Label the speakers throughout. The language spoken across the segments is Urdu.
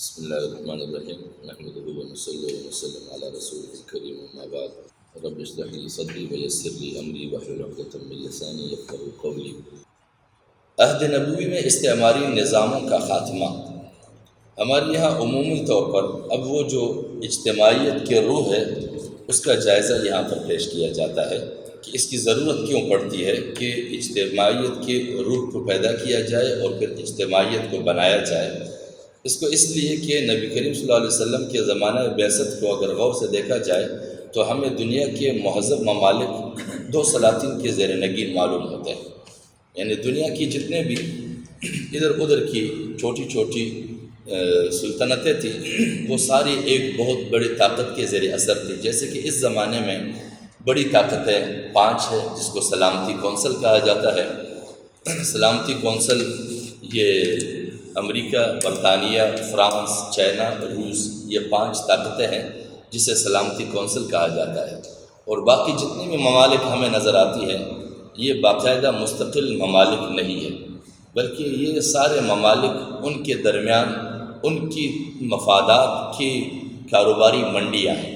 Speaker 1: بسم اللہ الرحمن الرحیم نحمده ونصلی وسلم علی رسول الکریم اما بعد رب اشرح لی صدری ویسر لی امری واحلل عقدۃ من لسانی یفقهوا قولی۔ عہد نبوی میں استعماری نظاموں کا خاتمہ۔ ہمارے یہاں عمومی طور پر اب وہ جو اجتماعیت کے روح ہے اس کا جائزہ یہاں پر پیش کیا جاتا ہے کہ اس کی ضرورت کیوں پڑتی ہے کہ اجتماعیت کے روح کو پیدا کیا جائے اور پھر اجتماعیت کو بنایا جائے۔ اس کو اس لیے کہ نبی کریم صلی اللہ علیہ وسلم کے زمانہ بعثت کو اگر غور سے دیکھا جائے تو ہمیں دنیا کے مہذب ممالک دو سلاطین کے زیر نگین معلوم ہوتے ہیں، یعنی دنیا کی جتنے بھی ادھر ادھر کی چھوٹی چھوٹی سلطنتیں تھیں وہ ساری ایک بہت بڑی طاقت کے زیر اثر تھی۔ جیسے کہ اس زمانے میں بڑی طاقتیں 5 ہیں جس کو سلامتی کونسل کہا جاتا ہے۔ سلامتی کونسل یہ امریکہ، برطانیہ، فرانس، چائنا، روس، یہ 5 طاقتیں ہیں جسے سلامتی کونسل کہا جاتا ہے۔ اور باقی جتنی بھی ممالک ہمیں نظر آتی ہیں یہ باقاعدہ مستقل ممالک نہیں ہے، بلکہ یہ سارے ممالک ان کے درمیان ان کی مفادات کی کاروباری منڈیاں ہیں۔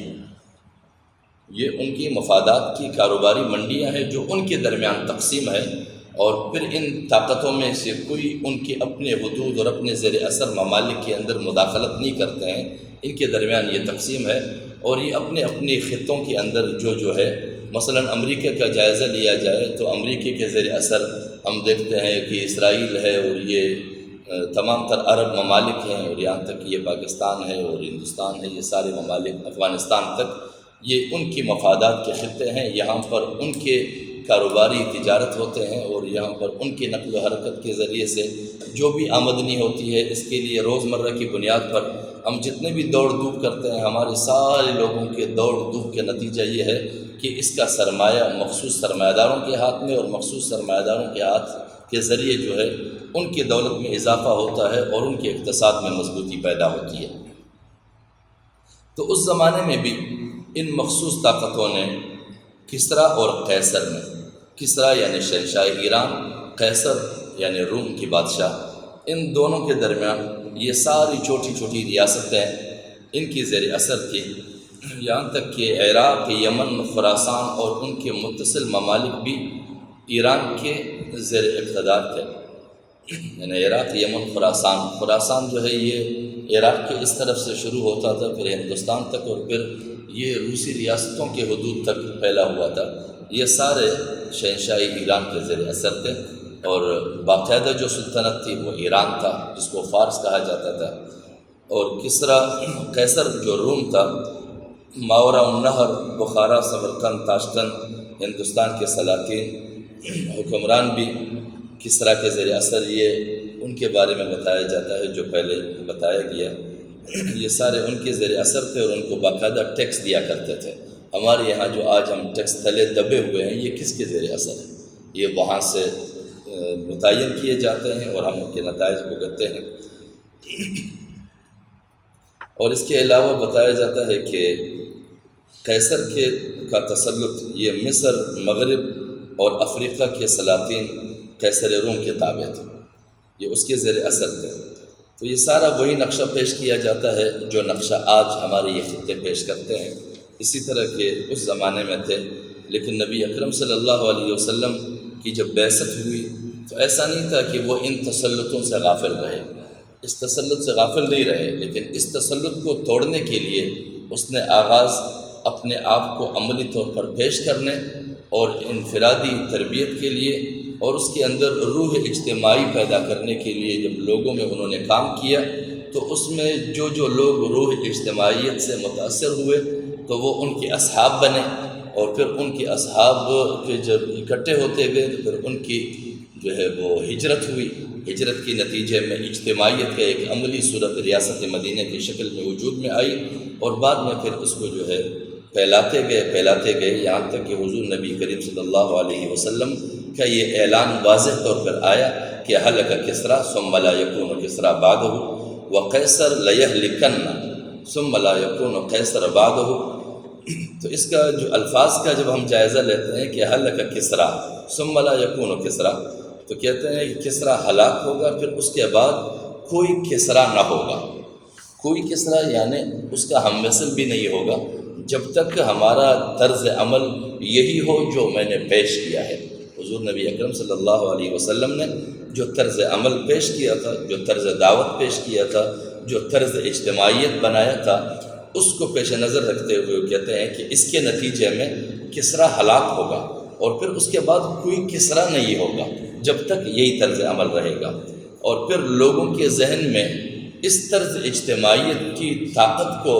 Speaker 1: یہ ان کی مفادات کی کاروباری منڈیاں ہیں جو ان کے درمیان تقسیم ہے، اور پھر ان طاقتوں میں سے کوئی ان کے اپنے حدود اور اپنے زیر اثر ممالک کے اندر مداخلت نہیں کرتے ہیں۔ ان کے درمیان یہ تقسیم ہے اور یہ اپنے اپنے خطوں کے اندر جو ہے مثلا امریکہ کا جائزہ لیا جائے تو امریکہ کے زیر اثر ہم دیکھتے ہیں کہ اسرائیل ہے، اور یہ تمام تر عرب ممالک ہیں، اور یہاں تک کہ یہ پاکستان ہے اور ہندوستان ہے، یہ سارے ممالک افغانستان تک یہ ان کی مفادات کے خطے ہیں۔ یہاں پر ان کے کاروباری تجارت ہوتے ہیں اور یہاں پر ان کی نقل و حرکت کے ذریعے سے جو بھی آمدنی ہوتی ہے اس کے لیے روزمرہ کی بنیاد پر ہم جتنے بھی دوڑ دھوپ کرتے ہیں، ہمارے سارے لوگوں کے دوڑ دھوپ کے نتیجہ یہ ہے کہ اس کا سرمایہ مخصوص سرمایہ داروں کے ہاتھ میں، اور مخصوص سرمایہ داروں کے ہاتھ کے ذریعے جو ہے ان کی دولت میں اضافہ ہوتا ہے اور ان کے اقتصاد میں مضبوطی پیدا ہوتی ہے۔ تو اس زمانے میں بھی ان مخصوص طاقتوں نے کسریٰ اور قیصر نے، کسریٰ یعنی شہنشاہ ایران، قیصر یعنی روم کی بادشاہ، ان دونوں کے درمیان یہ ساری چھوٹی چھوٹی ریاستیں ان کی زیر اثر تھی، یہاں تک کہ عراق، یمن، خراسان اور ان کے متصل ممالک بھی ایران کے زیر اقتدار تھے۔ یعنی عراق، یمن، خراسان جو ہے یہ عراق کے اس طرف سے شروع ہوتا تھا، پھر ہندوستان تک، اور پھر یہ روسی ریاستوں کے حدود تک پھیلا ہوا تھا۔ یہ سارے شہنشاہی ایران کے زیر اثر تھے، اور باقاعدہ جو سلطنت تھی وہ ایران تھا جس کو فارس کہا جاتا تھا۔ اور کسریٰ قیصر جو روم تھا، ماوراء النہر، بخارا، سمرقند، تاشقند، ہندوستان کے سلاطین حکمران بھی کسریٰ کے زیر اثر، یہ ان کے بارے میں بتایا جاتا ہے جو پہلے بتایا گیا۔ یہ سارے ان کے زیر اثر تھے اور ان کو باقاعدہ ٹیکس دیا کرتے تھے۔ ہمارے یہاں جو آج ہم ٹیکس تلے دبے ہوئے ہیں یہ کس کے زیر اثر ہے؟ یہ وہاں سے متعین کیے جاتے ہیں اور ہم ان کے نتائج بھگتتے ہیں۔ اور اس کے علاوہ بتایا جاتا ہے کہ قیصر کا تسلط یہ مصر، مغرب اور افریقہ کے سلاطین قیصر روم کے تابع تھے، یہ اس کے زیر اثر تھے۔ تو یہ سارا وہی نقشہ پیش کیا جاتا ہے جو نقشہ آج ہمارے یہ خطے پیش کرتے ہیں، اسی طرح کے اس زمانے میں تھے۔ لیکن نبی اکرم صلی اللہ علیہ وسلم کی جب بعثت ہوئی تو ایسا نہیں تھا کہ وہ ان تسلطوں سے غافل رہے، اس تسلط سے غافل نہیں رہے، لیکن اس تسلط کو توڑنے کے لیے اس نے آغاز اپنے آپ کو عملی طور پر پیش کرنے اور انفرادی تربیت کے لیے اور اس کے اندر روح اجتماعی پیدا کرنے کے لیے جب لوگوں میں انہوں نے کام کیا تو اس میں جو لوگ روح اجتماعیت سے متاثر ہوئے تو وہ ان کے اصحاب بنے، اور پھر ان کے اصحاب کے جب اکٹھے ہوتے گئے تو پھر ان کی جو ہے وہ ہجرت ہوئی۔ ہجرت کے نتیجے میں اجتماعیت کا ایک عملی صورت ریاست مدینہ کی شکل میں وجود میں آئی، اور بعد میں پھر اس کو جو ہے پھیلاتے گئے یہاں تک کہ حضور نبی کریم صلی اللہ علیہ وسلم کا یہ اعلان واضح طور پر آیا کہ ہلک کسریٰ ثم لا یکون کسریٰ بعدہ وقیصر لیہلکن ثم لا یکون قیصر بعدہ۔ تو اس کا جو الفاظ کا جب ہم جائزہ لیتے ہیں کہ ہلک کسریٰ ثم لا یکون کسریٰ، تو کہتے ہیں کہ کسریٰ ہلاک ہوگا، پھر اس کے بعد کوئی کسریٰ نہ ہوگا، کوئی کسرا یعنی اس کا ہم مثل بھی نہیں ہوگا جب تک ہمارا طرز عمل یہی ہو جو میں نے پیش کیا ہے۔ حضور نبی اکرم صلی اللہ علیہ وسلم نے جو طرز عمل پیش کیا تھا، جو طرز دعوت پیش کیا تھا، جو طرز اجتماعیت بنایا تھا، اس کو پیش نظر رکھتے ہوئے کہتے ہیں کہ اس کے نتیجے میں کسرا ہلاک ہوگا، اور پھر اس کے بعد کوئی کسرا نہیں ہوگا جب تک یہی طرز عمل رہے گا۔ اور پھر لوگوں کے ذہن میں اس طرز اجتماعیت کی طاقت کو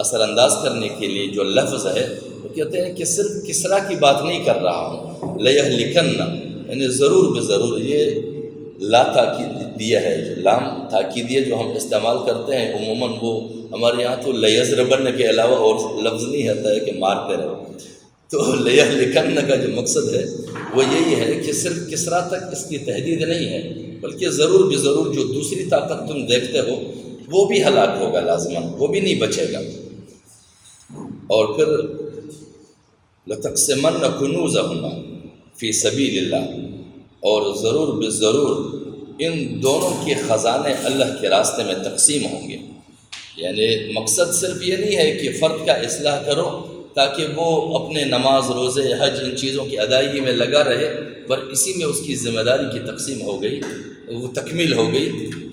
Speaker 1: اثر انداز کرنے کے لیے جو لفظ ہے وہ کہتے ہیں کہ صرف کسرا کی بات نہیں کر رہا ہوں، لیہلکن، یعنی ضرور بضرور، یہ لا تاکیدیہ ہے، جو لام تاکیدیہ جو ہم استعمال کرتے ہیں عموماً وہ ہمارے یہاں تو لیضربن کے علاوہ اور لفظ نہیں ہوتا ہے کہ مارتے رہو، تو لیہلکن کا جو مقصد ہے وہ یہی ہے کہ صرف کسرا تک اس کی تحدید نہیں ہے، بلکہ ضرور بضرور جو دوسری طاقت تم دیکھتے ہو وہ بھی ہلاک ہوگا لازماً، وہ بھی نہیں بچے گا۔ اور پھر لَتَقْسِمَنَّ كُنُوزَهُمَا فِي سَبِيلِ اللَّهِ، اور ضرور بضرور ان دونوں کے خزانے اللہ کے راستے میں تقسیم ہوں گے۔ یعنی مقصد صرف یہ نہیں ہے کہ فرد کا اصلاح کرو تاکہ وہ اپنے نماز، روزے، حج، ان چیزوں کی ادائیگی میں لگا رہے، پر اسی میں اس کی ذمہ داری کی تقسیم ہو گئی، وہ تکمیل ہو گئی۔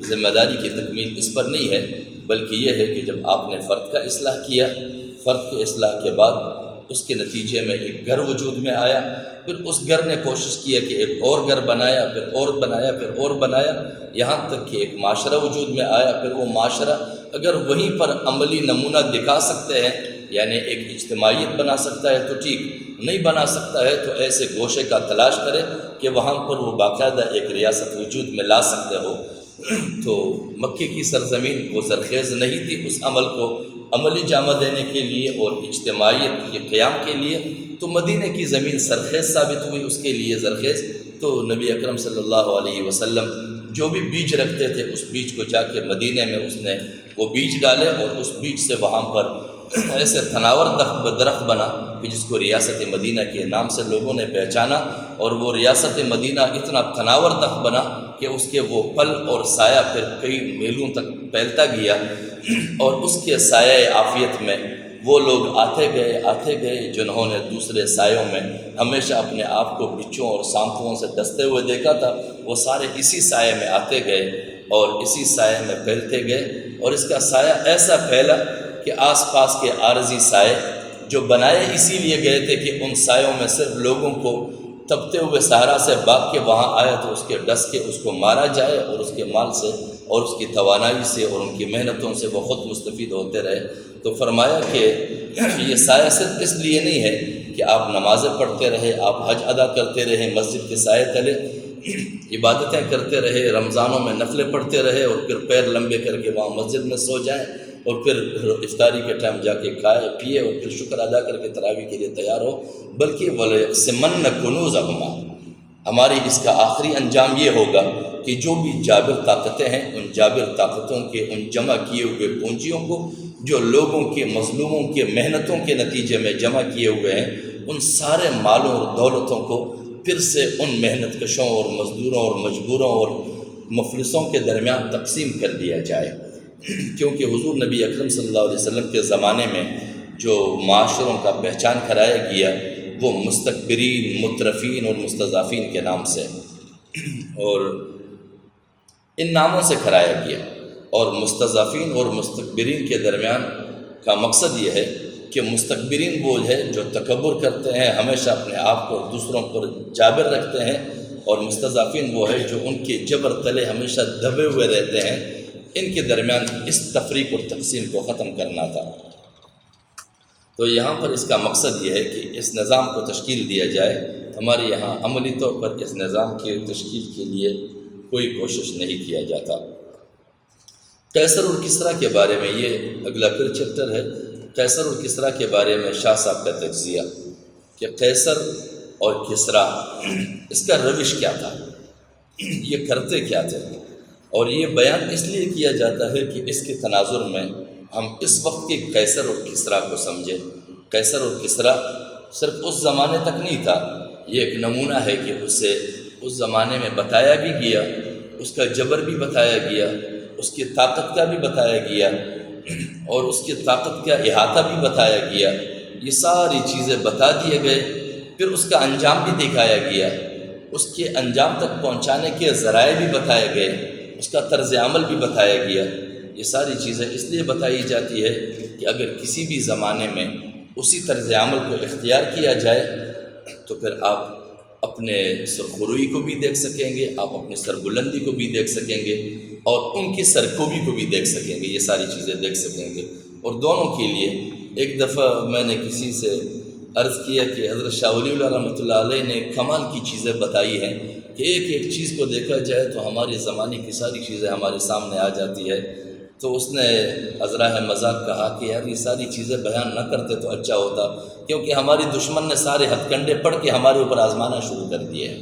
Speaker 1: ذمہ داری کی تکمیل اس پر نہیں ہے، بلکہ یہ ہے کہ جب آپ نے فرد کا اصلاح کیا، فرد کے اصلاح کے بعد اس کے نتیجے میں ایک گھر وجود میں آیا، پھر اس گھر نے کوشش کیا کہ ایک اور گھر بنایا، پھر اور بنایا، پھر اور بنایا، یہاں تک کہ ایک معاشرہ وجود میں آیا۔ پھر وہ معاشرہ اگر وہیں پر عملی نمونہ دکھا سکتے ہیں، یعنی ایک اجتماعیت بنا سکتا ہے تو ٹھیک، نہیں بنا سکتا ہے تو ایسے گوشے کا تلاش کرے کہ وہاں پر وہ باقاعدہ ایک ریاست وجود میں لا سکتے ہو۔ تو مکے کی سرزمین وہ زرخیز نہیں تھی اس عمل کو عملی جامہ دینے کے لیے اور اجتماعیت کے قیام کے لیے، تو مدینہ کی زمین سرخیز ثابت ہوئی اس کے لیے، زرخیز۔ تو نبی اکرم صلی اللہ علیہ وسلم جو بھی بیج رکھتے تھے اس بیج کو جا کے مدینہ میں اس نے وہ بیج ڈالے، اور اس بیج سے وہاں پر ایسے تناور درخت بنا کہ جس کو ریاست مدینہ کے نام سے لوگوں نے پہچانا، اور وہ ریاست مدینہ اتنا تناور درخت بنا کہ اس کے وہ پھل اور سایہ پھر کئی میلوں تک پھیلتا گیا، اور اس کے سایہ عافیت میں وہ لوگ آتے گئے جنہوں نے دوسرے سایوں میں ہمیشہ اپنے آپ کو بچھوں اور سانپوں سے ڈستے ہوئے دیکھا تھا، وہ سارے اسی سائے میں آتے گئے اور اسی سائے میں پھیلتے گئے، اور اس کا سایہ ایسا پھیلا کہ آس پاس کے عارضی سائے جو بنائے اسی لیے گئے تھے کہ ان سایوں میں صرف لوگوں کو تپتے ہوئے صحرا سے بھاگ کے وہاں آیا تو اس کے ڈس کے اس کو مارا جائے، اور اس کے مال سے اور اس کی توانائی سے اور ان کی محنتوں سے وہ خود مستفید ہوتے رہے۔ تو فرمایا کہ یہ سایہ صرف اس لیے نہیں ہے کہ آپ نمازیں پڑھتے رہے، آپ حج ادا کرتے رہے، مسجد کے سائے تلے عبادتیں کرتے رہے، رمضانوں میں نفلیں پڑھتے رہے، اور پھر پیر لمبے کر کے وہاں مسجد میں سو جائیں، اور پھر افطاری کے ٹائم جا کے کھائے پیے اور پھر شکر ادا کر کے تراویح کے لیے تیار ہو، بلکہ وَلَيَقْسِمَنَّ كُنُوزَهُمَا، ہماری اس کا آخری انجام یہ ہوگا کہ جو بھی جابر طاقتیں ہیں، ان جابر طاقتوں کے ان جمع کیے ہوئے پونجیوں کو جو لوگوں کے مظلوموں کے محنتوں کے نتیجے میں جمع کیے ہوئے ہیں، ان سارے مالوں اور دولتوں کو پھر سے ان محنت کشوں اور مزدوروں اور مجبوروں اور مفلسوں کے درمیان تقسیم کر دیا جائے۔ کیونکہ حضور نبی اکرم صلی اللہ علیہ وسلم کے زمانے میں جو معاشروں کا پہچان کرایا گیا وہ مستکبرین، مترفین اور مستضعفین کے نام سے اور ان ناموں سے کرایا گیا، اور مستضعفین اور مستکبرین کے درمیان کا مقصد یہ ہے کہ مستکبرین وہ ہے جو تکبر کرتے ہیں، ہمیشہ اپنے آپ کو دوسروں پر جابر رکھتے ہیں، اور مستضعفین وہ ہے جو ان کے جبر تلے ہمیشہ دبے ہوئے رہتے ہیں۔ ان کے درمیان اس تفریق اور تقسیم کو ختم کرنا تھا۔ تو یہاں پر اس کا مقصد یہ ہے کہ اس نظام کو تشکیل دیا جائے۔ ہمارے یہاں عملی طور پر اس نظام کی تشکیل کے لیے کوئی کوشش نہیں کیا جاتا۔ قیصر اور کسریٰ کے بارے میں یہ اگلا پھر چیپٹر ہے۔ قیصر اور کسریٰ کے بارے میں شاہ صاحب کا تجزیہ کہ قیصر اور کسریٰ اس کا روش کیا تھا، یہ کرتے کیا تھے، اور یہ بیان اس لیے کیا جاتا ہے کہ اس کے تناظر میں ہم اس وقت کے قیصر اور کسریٰ کو سمجھیں۔ قیصر اور کسریٰ صرف اس زمانے تک نہیں تھا، یہ ایک نمونہ ہے کہ اسے اس زمانے میں بتایا بھی گیا، اس کا جبر بھی بتایا گیا، اس کی طاقت کا بھی بتایا گیا، اور اس کی طاقت کا احاطہ بھی بتایا گیا، یہ ساری چیزیں بتا دیے گئے، پھر اس کا انجام بھی دکھایا گیا، اس کے انجام تک پہنچانے کے ذرائع بھی بتائے گئے، اس کا طرز عمل بھی بتایا گیا۔ یہ ساری چیزیں اس لیے بتائی جاتی ہے کہ اگر کسی بھی زمانے میں اسی طرز عمل کو اختیار کیا جائے تو پھر آپ اپنے سرخروئی کو بھی دیکھ سکیں گے، آپ اپنی سربلندی کو بھی دیکھ سکیں گے، اور ان کی سرکوبی کو بھی دیکھ سکیں گے، یہ ساری چیزیں دیکھ سکیں گے۔ اور دونوں کے لیے ایک دفعہ میں نے کسی سے عرض کیا کہ حضرت شاہ ولی اللہ رحمۃ اللہ علیہ نے کمال کی چیزیں بتائی ہیں کہ ایک ایک چیز کو دیکھا جائے تو ہمارے زمانے کی ساری چیزیں ہمارے سامنے آ جاتی ہے۔ تو اس نے عذراء مذاق کہا کہ یار یہ ساری چیزیں بیان نہ کرتے تو اچھا ہوتا، کیونکہ ہماری دشمن نے سارے ہتھ کنڈے پڑھ کے ہمارے اوپر آزمانا شروع کر دیے ہیں۔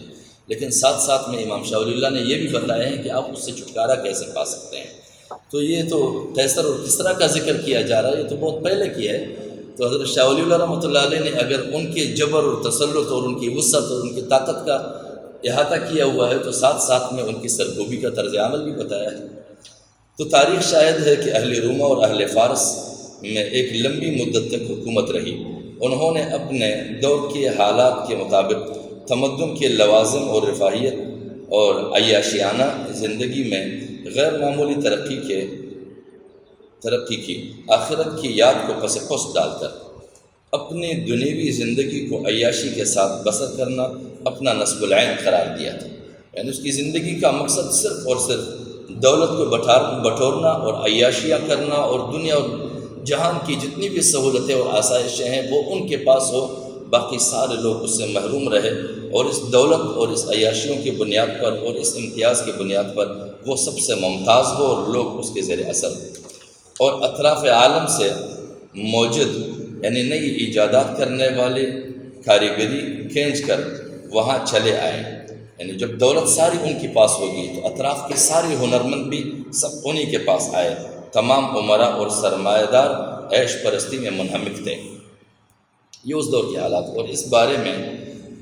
Speaker 1: لیکن ساتھ ساتھ میں امام شاہ ولی اللہ نے یہ بھی بتایا ہے کہ آپ اس سے چھٹکارا کیسے پا سکتے ہیں۔ تو یہ تو قیصر اور کسریٰ کا ذکر کیا جا رہا ہے، یہ تو بہت پہلے کیا ہے۔ تو حضرت شاہ ولی اللہ رحمۃ اللہ علیہ نے اگر ان کے جبر اور تسلط اور ان کی وسعت اور ان کی طاقت کا احاطہ کیا ہوا ہے تو ساتھ ساتھ میں ان کی سرکوبی کا طرز عمل بھی بتایا ہے۔ تو تاریخ شاہد ہے کہ اہل روما اور اہل فارس میں ایک لمبی مدت تک حکومت رہی۔ انہوں نے اپنے دور کے حالات کے مطابق تمدن کے لوازم اور رفاہیت اور عیاشیانہ زندگی میں غیر معمولی ترقی کی، آخرت کی یاد کو پس پس ڈال کر اپنی دنیوی زندگی کو عیاشی کے ساتھ بسر کرنا اپنا نصب العین قرار دیا تھا۔ یعنی اس کی زندگی کا مقصد صرف اور صرف دولت کو بٹورنا اور عیاشیاں کرنا، اور دنیا اور جہان کی جتنی بھی سہولتیں اور آسائشیں ہیں وہ ان کے پاس ہو، باقی سارے لوگ اس سے محروم رہے، اور اس دولت اور اس عیاشیوں کی بنیاد پر اور اس امتیاز کی بنیاد پر وہ سب سے ممتاز ہو اور لوگ اس کے زیر اثر ہوں، اور اطراف عالم سے موجود یعنی نئی ایجادات کرنے والے کاریگری کھینچ کر وہاں چلے آئیں۔ یعنی جب دولت ساری ان کے پاس ہوگی تو اطراف کے سارے ہنرمند بھی سب انہی کے پاس آئے۔ تمام عمراء اور سرمایہ دار عیش پرستی میں منہمک تھے۔ یہ اس دور کے حالات، اور اس بارے میں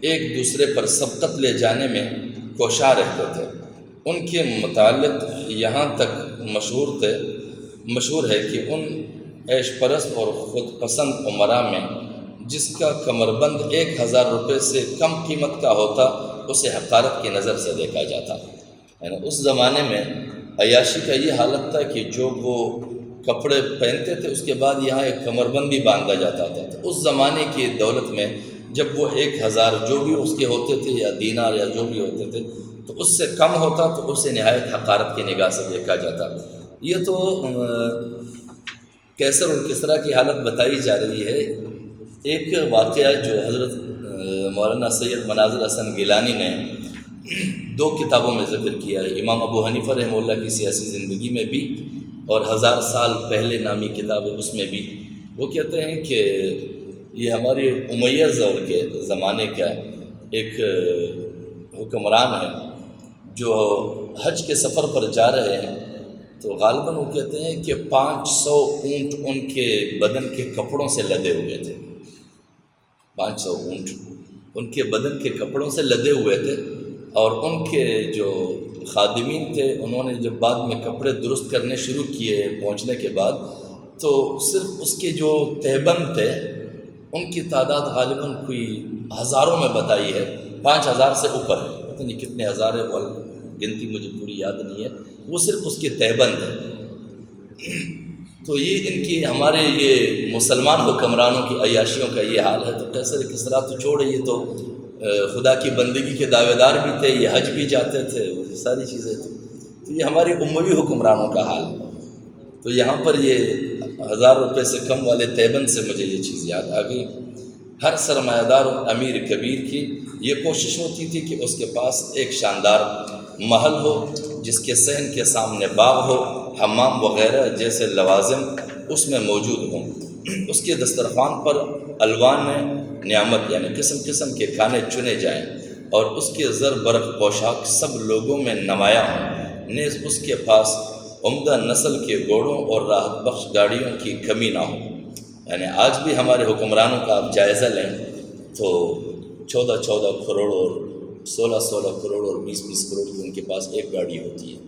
Speaker 1: ایک دوسرے پر سبقت لے جانے میں کوشاں رہتے تھے۔ ان کے متعلق یہاں تک مشہور ہے کہ ان عیش پرست اور خود پسند عمراء میں جس کا کمربند 1000 روپے سے کم قیمت کا ہوتا اسے حقارت کی نظر سے دیکھا جاتا۔ یعنی اس زمانے میں عیاشی کا یہ حالت تھا کہ جو وہ کپڑے پہنتے تھے اس کے بعد یہاں ایک کمربند بھی باندھا جاتا تھا۔ تو اس زمانے کی دولت میں جب وہ 1000 جو بھی اس کے ہوتے تھے یا دینار یا جو بھی ہوتے تھے تو اس سے کم ہوتا تو اسے نہایت حقارت کی نگاہ سے دیکھا جاتا۔ یہ تو قیصر اور کسریٰ کی حالت بتائی جا رہی ہے۔ ایک واقعہ جو حضرت مولانا سید مناظر حسن گیلانی نے 2 کتابوں میں ذکر کیا ہے، امام ابو حنیفہ رحمہ اللہ کی سیاسی زندگی میں بھی اور 1000 سال پہلے نامی کتاب ہے اس میں بھی۔ وہ کہتے ہیں کہ یہ ہماری امیہ دور کے زمانے کا ایک حکمران ہے جو حج کے سفر پر جا رہے ہیں، تو غالباً وہ کہتے ہیں کہ 500 اونٹ ان کے بدن کے کپڑوں سے لدے ہوئے تھے۔ 500 اونٹ ان کے بدن کے کپڑوں سے لدے ہوئے تھے، اور ان کے جو خادمین تھے انہوں نے جب بعد میں کپڑے درست کرنے شروع کیے پہنچنے کے بعد، تو صرف اس کے جو تہبند تھے ان کی تعداد غالباً کوئی ہزاروں میں بتائی ہے، 5000 سے اوپر ہے، پتہ نہیں کتنے ہزار ہے، وہ گنتی مجھے پوری یاد نہیں ہے، وہ صرف اس کے تہبند ہے۔ تو یہ ان کی ہمارے یہ مسلمان حکمرانوں کی عیاشیوں کا یہ حال ہے۔ تو قیصر کسریٰ تو چھوڑے، یہ تو خدا کی بندگی کے دعوے دار بھی تھے، یہ حج بھی جاتے تھے، یہ ساری چیزیں تھیں۔ تو یہ ہماری اموی حکمرانوں کا حال ہے۔ تو یہاں پر یہ 1000 روپے سے کم والے تہبند سے مجھے یہ چیز یاد آ گئی۔ ہر سرمایہ دار امیر کبیر کی یہ کوشش ہوتی تھی کہ اس کے پاس ایک شاندار محل ہو جس کے صحن کے سامنے باغ ہو، حمام وغیرہ جیسے لوازم اس میں موجود ہوں، اس کے دسترخوان پر الوان نعمت یعنی قسم قسم کے کھانے چنے جائیں، اور اس کے زر برق پوشاک سب لوگوں میں نمایاں ہوں، نیز اس کے پاس عمدہ نسل کے گھوڑوں اور راحت بخش گاڑیوں کی کمی نہ ہو۔ یعنی آج بھی ہمارے حکمرانوں کا آپ جائزہ لیں تو 14 کروڑ اور 16 کروڑ اور 20 کروڑ کی ان کے پاس ایک گاڑی ہوتی ہے۔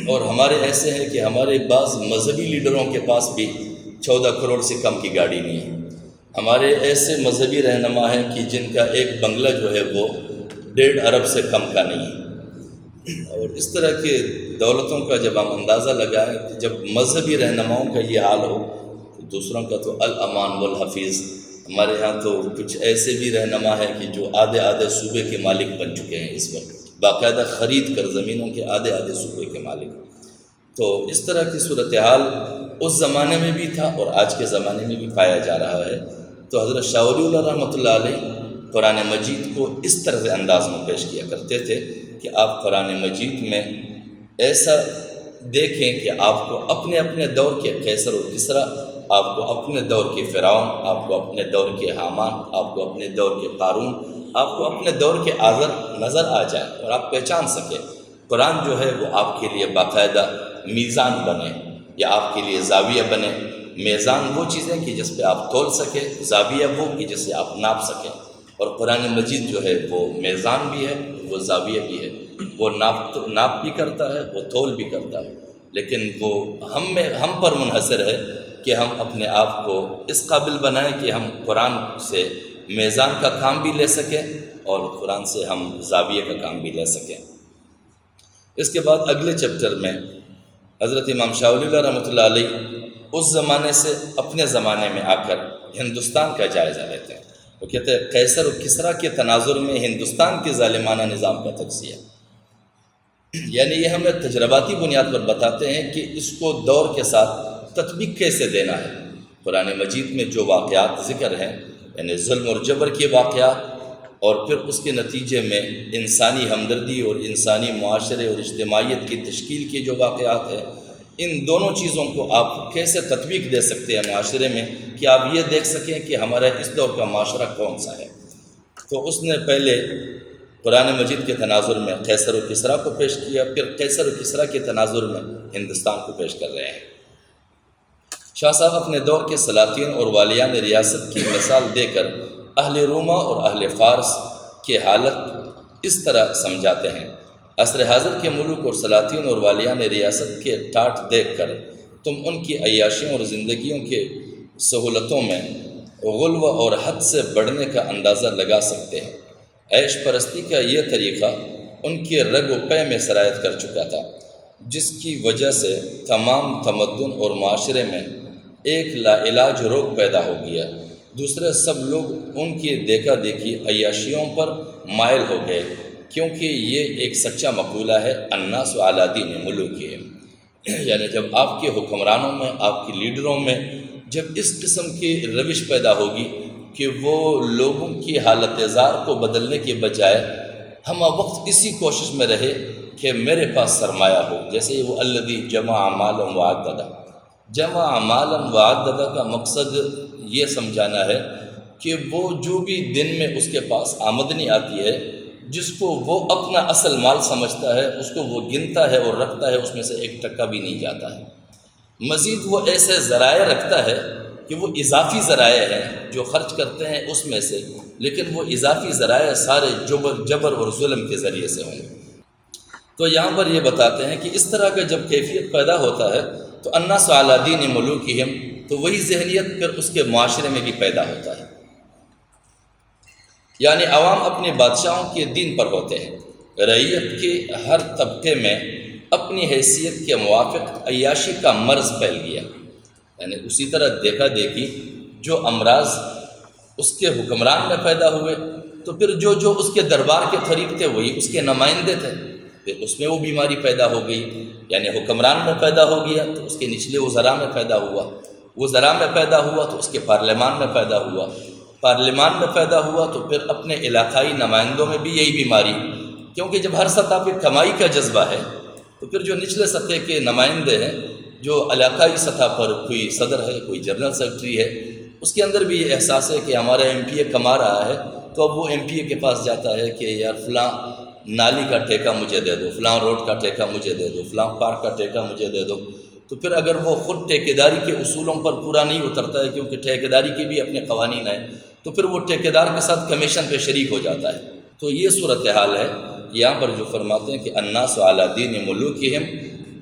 Speaker 1: اور ہمارے ایسے ہیں کہ ہمارے بعض مذہبی لیڈروں کے پاس بھی 14 کروڑ سے کم کی گاڑی نہیں ہے۔ ہمارے ایسے مذہبی رہنما ہیں کہ جن کا ایک بنگلہ جو ہے وہ 1.5 ارب سے کم کا نہیں ہے۔ اور اس طرح کے دولتوں کا جب ہم اندازہ لگائیں کہ جب مذہبی رہنماؤں کا یہ حال ہو تو دوسروں کا تو الامان والحفیظ۔ ہمارے ہاں تو کچھ ایسے بھی رہنما ہیں کہ جو آدھے صوبے کے مالک بن چکے ہیں اس وقت، باقاعدہ خرید کر زمینوں کے آدھے صوبے کے مالک۔ تو اس طرح کی صورتحال اس زمانے میں بھی تھا اور آج کے زمانے میں بھی پایا جا رہا ہے۔ تو حضرت شاہ ولی اللہ رحمۃ اللہ علیہ قرآن مجید کو اس طرح سے انداز میں پیش کیا کرتے تھے کہ آپ قرآن مجید میں ایسا دیکھیں کہ آپ کو اپنے اپنے دور کے قیصر و کسریٰ، آپ کو اپنے دور کے فرعون، آپ کو اپنے دور کے حامان، آپ کو اپنے دور کے قارون، آپ کو اپنے دور کے آذر نظر آ جائیں اور آپ پہچان سکیں۔ قرآن جو ہے وہ آپ کے لیے باقاعدہ میزان بنے یا آپ کے لیے زاویہ بنے۔ میزان وہ چیزیں کہ جس پہ آپ تول سکیں، زاویہ وہ کہ جسے آپ ناپ سکیں۔ اور قرآن مجید جو ہے وہ میزان بھی ہے، وہ زاویہ بھی ہے، وہ ناپ بھی کرتا ہے، وہ تول بھی کرتا ہے، لیکن وہ ہم پر منحصر ہے کہ ہم اپنے آپ کو اس قابل بنائیں کہ ہم قرآن سے میزان کا کام بھی لے سکیں اور قرآن سے ہم زاویہ کا کام بھی لے سکیں۔ اس کے بعد اگلے چیپٹر میں حضرت امام شاہ ولی اللہ رحمۃ اللہ علیہ اس زمانے سے اپنے زمانے میں آ کر ہندوستان کا جائزہ لیتے ہیں۔ وہ کہتے ہیں قیصر و کسریٰ کے تناظر میں ہندوستان کے ظالمانہ نظام کا تجزیہ، یعنی یہ ہمیں تجرباتی بنیاد پر بتاتے ہیں کہ اس کو دور کے ساتھ تطبیق کیسے دینا ہے۔ قرآن مجید میں جو واقعات ذکر ہیں، یعنی ظلم اور جبر کے واقعات، اور پھر اس کے نتیجے میں انسانی ہمدردی اور انسانی معاشرے اور اجتماعیت کی تشکیل کے جو واقعات ہیں، ان دونوں چیزوں کو آپ کیسے تطبیق دے سکتے ہیں معاشرے میں کہ آپ یہ دیکھ سکیں کہ ہمارا اس دور کا معاشرہ کون سا ہے۔ تو اس نے پہلے قرآن مجید کے تناظر میں قیصر و کسریٰ کو پیش کیا، پھر قیصر و کسریٰ کے تناظر میں ہندوستان کو پیش کر رہے ہیں۔ شاہ صاحب اپنے دور کے سلاطین اور والیان ریاست کی مثال دے کر اہل روما اور اہل فارس کی حالت اس طرح سمجھاتے ہیں: عصر حاضر کے ملوک اور سلاطین اور والیان ریاست کے ٹاٹ دیکھ کر تم ان کی عیاشیوں اور زندگیوں کے سہولتوں میں غلو اور حد سے بڑھنے کا اندازہ لگا سکتے ہیں۔ عیش پرستی کا یہ طریقہ ان کے رگ و پے میں سرایت کر چکا تھا، جس کی وجہ سے تمام تمدن اور معاشرے میں ایک لا علاج روگ پیدا ہو گیا۔ دوسرے سب لوگ ان کی دیکھا دیکھی عیاشیوں پر مائل ہو گئے، کیونکہ یہ ایک سچا مقولہ ہے: الناس علی دین ملوکہم، یعنی جب آپ کے حکمرانوں میں، آپ کے لیڈروں میں جب اس قسم کی روش پیدا ہوگی کہ وہ لوگوں کی حالت زار کو بدلنے کے بجائے ہم وقت اسی کوشش میں رہے کہ میرے پاس سرمایہ ہو، جیسے وہ الذی جمع مالا وعددہ۔ جمع مالا وعددہ کا مقصد یہ سمجھانا ہے کہ وہ جو بھی دن میں اس کے پاس آمدنی آتی ہے، جس کو وہ اپنا اصل مال سمجھتا ہے، اس کو وہ گنتا ہے اور رکھتا ہے، اس میں سے 1% بھی نہیں جاتا ہے۔ مزید وہ ایسے ذرائع رکھتا ہے کہ وہ اضافی ذرائع ہیں جو خرچ کرتے ہیں اس میں سے، لیکن وہ اضافی ذرائع سارے جبر اور ظلم کے ذریعے سے ہوں گے۔ تو یہاں پر یہ بتاتے ہیں کہ اس طرح کا جب کیفیت پیدا ہوتا ہے تو الناس علی دین ملوکہم، تو وہی ذہنیت پھر اس کے معاشرے میں بھی پیدا ہوتا ہے، یعنی عوام اپنے بادشاہوں کے دین پر ہوتے ہیں۔ رعیت کے ہر طبقے میں اپنی حیثیت کے موافق عیاشی کا مرض پھیل گیا، یعنی اسی طرح دیکھا دیکھی جو امراض اس کے حکمران میں پیدا ہوئے، تو پھر جو اس کے دربار کے قریب تھے وہی اس کے نمائندے تھے، پھر اس میں وہ بیماری پیدا ہو گئی، یعنی حکمران میں پیدا ہو گیا تو اس کے نچلے وزراء میں پیدا ہوا، وزراء میں پیدا ہوا تو اس کے پارلیمان میں پیدا ہوا، پارلیمان میں پیدا ہوا تو پھر اپنے علاقائی نمائندوں میں بھی یہی بیماری، کیونکہ جب ہر سطح پہ کمائی کا جذبہ ہے تو پھر جو نچلے سطح کے نمائندے ہیں، جو علاقائی سطح پر کوئی صدر ہے، کوئی جنرل سیکرٹری ہے، اس کے اندر بھی یہ احساس ہے کہ ہمارا ایم پی اے کما رہا ہے، تو اب وہ ایم پی اے کے پاس جاتا ہے کہ یار فلاں نالی کا ٹھیکہ مجھے دے دو، فلاں روڈ کا ٹھیکہ مجھے دے دو، فلاں پارک کا ٹھیکہ مجھے دے دو۔ تو پھر اگر وہ خود ٹھیکیداری کے اصولوں پر پورا نہیں اترتا ہے، کیونکہ ٹھیکیداری کے بھی اپنے قوانین ہیں، تو پھر وہ ٹھیکیدار کے ساتھ کمیشن پہ شریک ہو جاتا ہے۔ تو یہ صورتحال ہے یہاں پر جو فرماتے ہیں کہ الناس علی دین ملوکہم،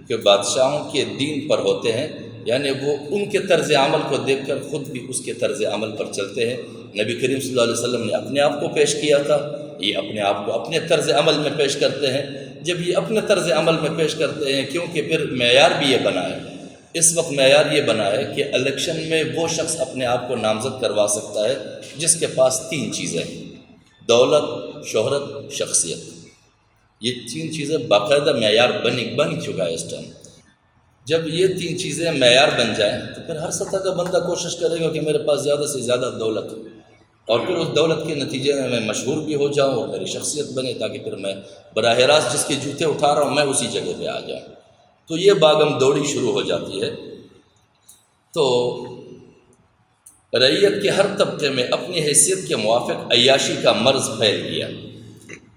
Speaker 1: کہ بادشاہوں کے دین پر ہوتے ہیں، یعنی وہ ان کے طرز عمل کو دیکھ کر خود بھی اس کے طرز عمل پر چلتے ہیں۔ نبی کریم صلی اللہ علیہ وسلم نے اپنے آپ کو پیش کیا تھا، یہ اپنے آپ کو اپنے طرز عمل میں پیش کرتے ہیں۔ جب یہ اپنے طرز عمل میں پیش کرتے ہیں، کیونکہ پھر معیار بھی یہ بنا ہے، اس وقت معیار یہ بنا ہے کہ الیکشن میں وہ شخص اپنے آپ کو نامزد کروا سکتا ہے جس کے پاس 3 چیزیں ہیں: دولت، شہرت، شخصیت۔ یہ 3 چیزیں باقاعدہ معیار بن چکا ہے اس ٹائم۔ جب یہ 3 چیزیں معیار بن جائیں تو پھر ہر سطح کا بندہ کوشش کرے گا کہ میرے پاس زیادہ سے زیادہ دولت ہو، اور پھر اس دولت کے نتیجے میں مشہور بھی ہو جاؤں اور میری شخصیت بنے، تاکہ پھر میں براہ راست جس کے جوتے اٹھا رہا ہوں میں اسی جگہ پہ آ جاؤں۔ تو یہ باغم دوڑی شروع ہو جاتی ہے۔ تو رعیت کے ہر طبقے میں اپنی حیثیت کے موافق عیاشی کا مرض پھیل گیا،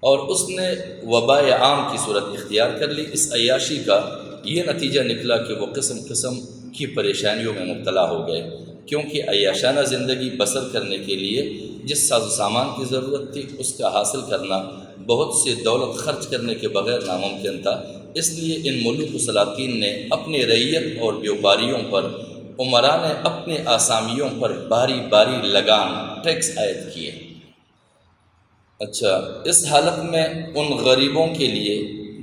Speaker 1: اور اس نے وبائے عام کی صورت اختیار کر لی۔ اس عیاشی کا یہ نتیجہ نکلا کہ وہ قسم قسم کی پریشانیوں میں مبتلا ہو گئے، کیونکہ عیاشانہ زندگی بسر کرنے کے لیے جس ساز و سامان کی ضرورت تھی اس کا حاصل کرنا بہت سی دولت خرچ کرنے کے بغیر ناممکن تھا۔ اس لیے ان ملوک و سلاطین نے اپنی رعیت اور بیوپاریوں پر، امراء نے اپنے آسامیوں پر باری باری لگان ٹیکس عائد کیے۔ اچھا، اس حالت میں ان غریبوں کے لیے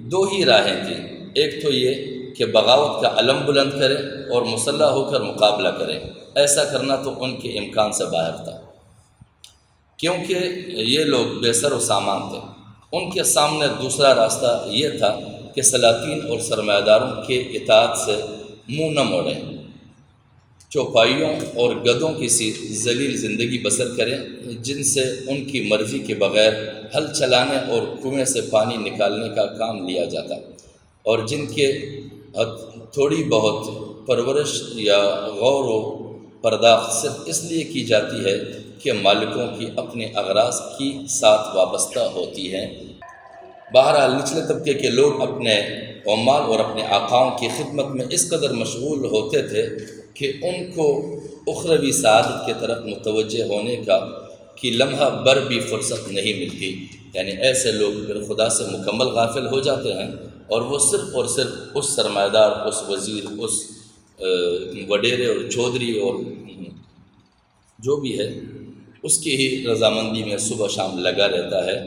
Speaker 1: 2 ہی راہیں تھیں۔ ایک تو یہ کہ بغاوت کا علم بلند کریں اور مسلح ہو کر مقابلہ کریں۔ ایسا کرنا تو ان کے امکان سے باہر تھا، کیونکہ یہ لوگ بے سر و سامان تھے۔ ان کے سامنے دوسرا راستہ یہ تھا کہ سلاطین اور سرمایہ داروں کے اطاعت سے منہ نہ موڑیں، چوپائیوں اور گدوں کی سی ذلیل زندگی بسر کریں جن سے ان کی مرضی کے بغیر ہل چلانے اور کنویں سے پانی نکالنے کا کام لیا جاتا، اور جن کے تھوڑی بہت پرورش یا غور و پرداخت صرف اس لیے کی جاتی ہے کہ مالکوں کی اپنے اغراض کی ساتھ وابستہ ہوتی ہیں۔ بہرحال نچلے طبقے کے لوگ اپنے عمال اور اپنے آقاؤں کی خدمت میں اس قدر مشغول ہوتے تھے کہ ان کو اخروی سعادت کی طرف متوجہ ہونے کی لمحہ بر بھی فرصت نہیں ملتی۔ یعنی ایسے لوگ پھر خدا سے مکمل غافل ہو جاتے ہیں، اور وہ صرف اور صرف اس سرمایہ دار، اس وزیر، اس وڈیرے اور چودھری اور جو بھی ہے اس کی ہی رضامندی میں صبح شام لگا رہتا ہے۔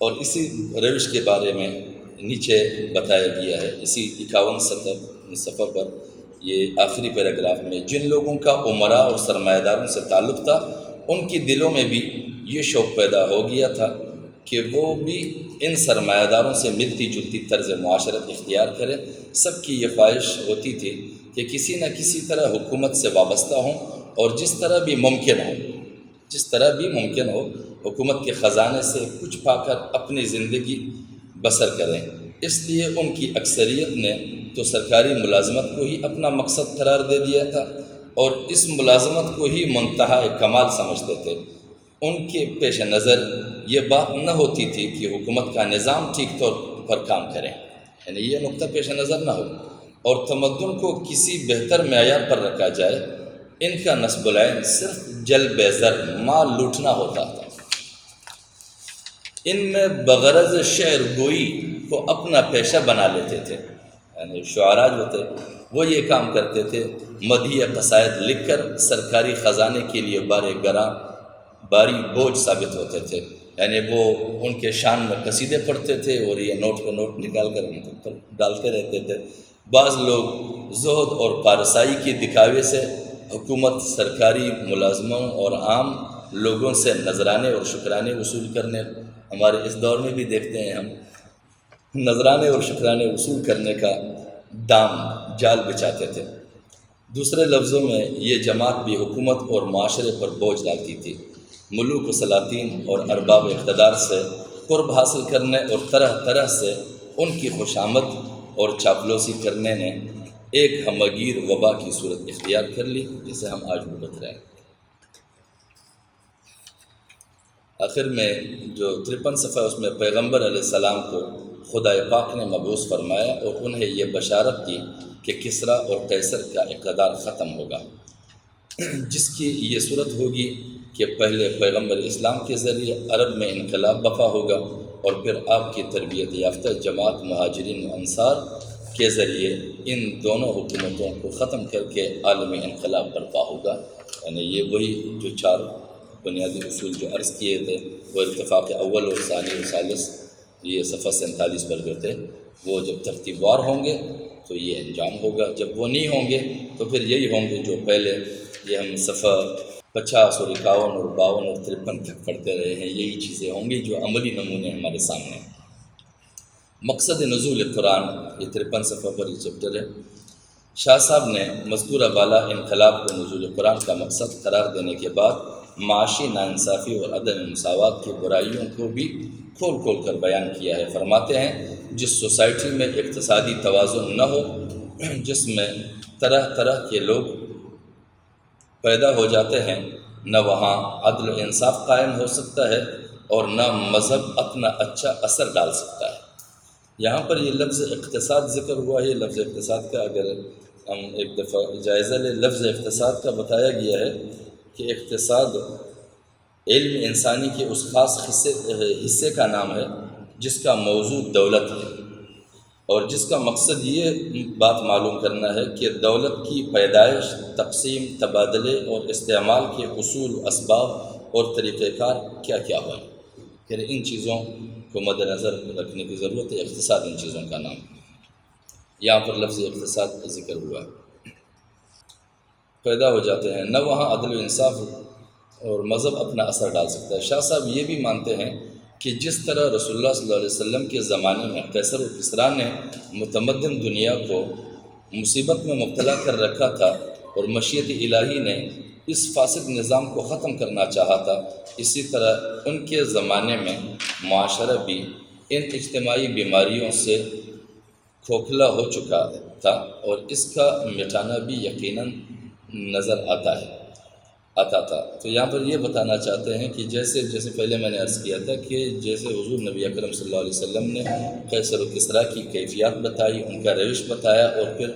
Speaker 1: اور اسی روش کے بارے میں نیچے بتایا گیا ہے، اسی 51 صفحہ پر یہ آخری پیراگراف میں، جن لوگوں کا امراء اور سرمایہ داروں سے تعلق تھا ان کی دلوں میں بھی یہ شوق پیدا ہو گیا تھا کہ وہ بھی ان سرمایہ داروں سے ملتی جلتی طرز معاشرت اختیار کریں۔ سب کی یہ خواہش ہوتی تھی کہ کسی نہ کسی طرح حکومت سے وابستہ ہوں، اور جس طرح بھی ممکن ہو حکومت کے خزانے سے کچھ پا کر اپنی زندگی بسر کریں۔ اس لیے ان کی اکثریت نے تو سرکاری ملازمت کو ہی اپنا مقصد قرار دے دیا تھا، اور اس ملازمت کو ہی منتہا کمال سمجھتے تھے۔ ان کے پیش نظر یہ بات نہ ہوتی تھی کہ حکومت کا نظام ٹھیک طور پر کام کرے، یعنی یہ نقطہ پیش نظر نہ ہو اور تمدن کو کسی بہتر معیار پر رکھا جائے۔ ان کا نصب العین صرف جلب زر، مال لوٹنا ہوتا تھا۔ ان میں بغرض شعر گوئی کو اپنا پیشہ بنا لیتے تھے، یعنی شعراء جو تھے وہ یہ کام کرتے تھے، مدیح قصائد لکھ کر سرکاری خزانے کے لیے باری بوجھ ثابت ہوتے تھے۔ یعنی وہ ان کے شان میں قصیدے پڑھتے تھے اور یہ نوٹ پہ نوٹ نکال کر ان کو ڈالتے رہتے تھے۔ بعض لوگ زہد اور پارسائی کے دکھاوے سے حکومت، سرکاری ملازموں اور عام لوگوں سے نذرانے اور شکرانے وصول کرنے، ہمارے اس دور میں بھی دیکھتے ہیں ہم نذرانے اور شکرانے وصول کرنے کا جال بچھاتے تھے۔ دوسرے لفظوں میں یہ جماعت بھی حکومت اور معاشرے پر بوجھ ڈالتی تھی۔ ملوک و سلاطین اور ارباب اقتدار سے قرب حاصل کرنے اور طرح طرح سے ان کی خوشامد اور چاپلوسی کرنے نے ایک ہمگیر وبا کی صورت اختیار کر لی، جسے ہم آج بھگت رہے ہیں۔ آخر میں جو 53 صفحہ اس میں پیغمبر علیہ السلام کو خدا پاک نے مبعوث فرمایا اور انہیں یہ بشارت دی کہ کسریٰ اور قیصر کا اقتدار ختم ہوگا، جس کی یہ صورت ہوگی کہ پہلے پیغمبر اسلام کے ذریعے عرب میں انقلاب بپا ہوگا، اور پھر آپ کی تربیت یافتہ جماعت مہاجرین و انصار کے ذریعے ان دونوں حکومتوں کو ختم کر کے عالمی انقلاب برپا ہوگا۔ یعنی یہ وہی جو 4 بنیادی اصول جو عرض کیے تھے، وہ اتفاق اول اور ثانی و ثالث، یہ صفحہ 47 پر جو تھے، وہ جب ترتیب وار ہوں گے تو یہ انجام ہوگا، جب وہ نہیں ہوں گے تو پھر یہی ہوں گے جو پہلے یہ ہم صفحہ 50 اور 51 اور 52 اور 53 تک پڑھتے رہے ہیں، یہی چیزیں ہوں گی جو عملی نمونے ہمارے سامنے ہیں۔ مقصد نزول قرآن، یہ 53 صفحہ پر یہ چیپٹر ہے۔ شاہ صاحب نے مذکورہ بالا انقلاب کو نزول قرآن کا مقصد قرار دینے کے بعد معاشی ناانصافی اور عدم مساوات کی برائیوں کو بھی کھول کھول کر بیان کیا ہے۔ فرماتے ہیں جس سوسائٹی میں اقتصادی توازن نہ ہو، جس میں طرح طرح کے لوگ پیدا ہو جاتے ہیں، نہ وہاں عدل و انصاف قائم ہو سکتا ہے اور نہ مذہب اپنا اچھا اثر ڈال سکتا ہے۔ یہاں پر یہ لفظ اقتصاد ذکر ہوا ہے۔ لفظ اقتصاد کا اگر ہم ایک دفعہ جائزہ لیں، لفظ اقتصاد کا بتایا گیا ہے کہ اقتصاد علم انسانی کے اس خاص حصے کا نام ہے جس کا موضوع دولت ہے، اور جس کا مقصد یہ بات معلوم کرنا ہے کہ دولت کی پیدائش، تقسیم، تبادلے اور استعمال کے اصول، اسباب اور طریقہ کار کیا کیا ہوئے، پھر ان چیزوں کو مد نظر رکھنے کی ضرورت ہے۔ اقتصاد ان چیزوں کا نام ہے۔ یہاں پر لفظ اقتصاد کا ذکر ہوا ہے۔ پیدا ہو جاتے ہیں، نہ وہاں عدل و انصاف اور مذہب اپنا اثر ڈال سکتا ہے۔ شاہ صاحب یہ بھی مانتے ہیں کہ جس طرح رسول اللہ صلی اللہ علیہ وسلم کے زمانے میں قیصر و کسریٰ نے متمدن دنیا کو مصیبت میں مبتلا کر رکھا تھا اور مشیت الہی نے اس فاسد نظام کو ختم کرنا چاہا تھا، اسی طرح ان کے زمانے میں معاشرہ بھی ان اجتماعی بیماریوں سے کھوکھلا ہو چکا تھا اور اس کا مٹانا بھی یقیناً نظر آتا تھا۔ تو یہاں پر یہ بتانا چاہتے ہیں کہ جیسے پہلے میں نے عرض کیا تھا کہ جیسے حضور نبی اکرم صلی اللہ علیہ وسلم نے قیصر و کسریٰ کی کیفیات بتائی، ان کا روش بتایا، اور پھر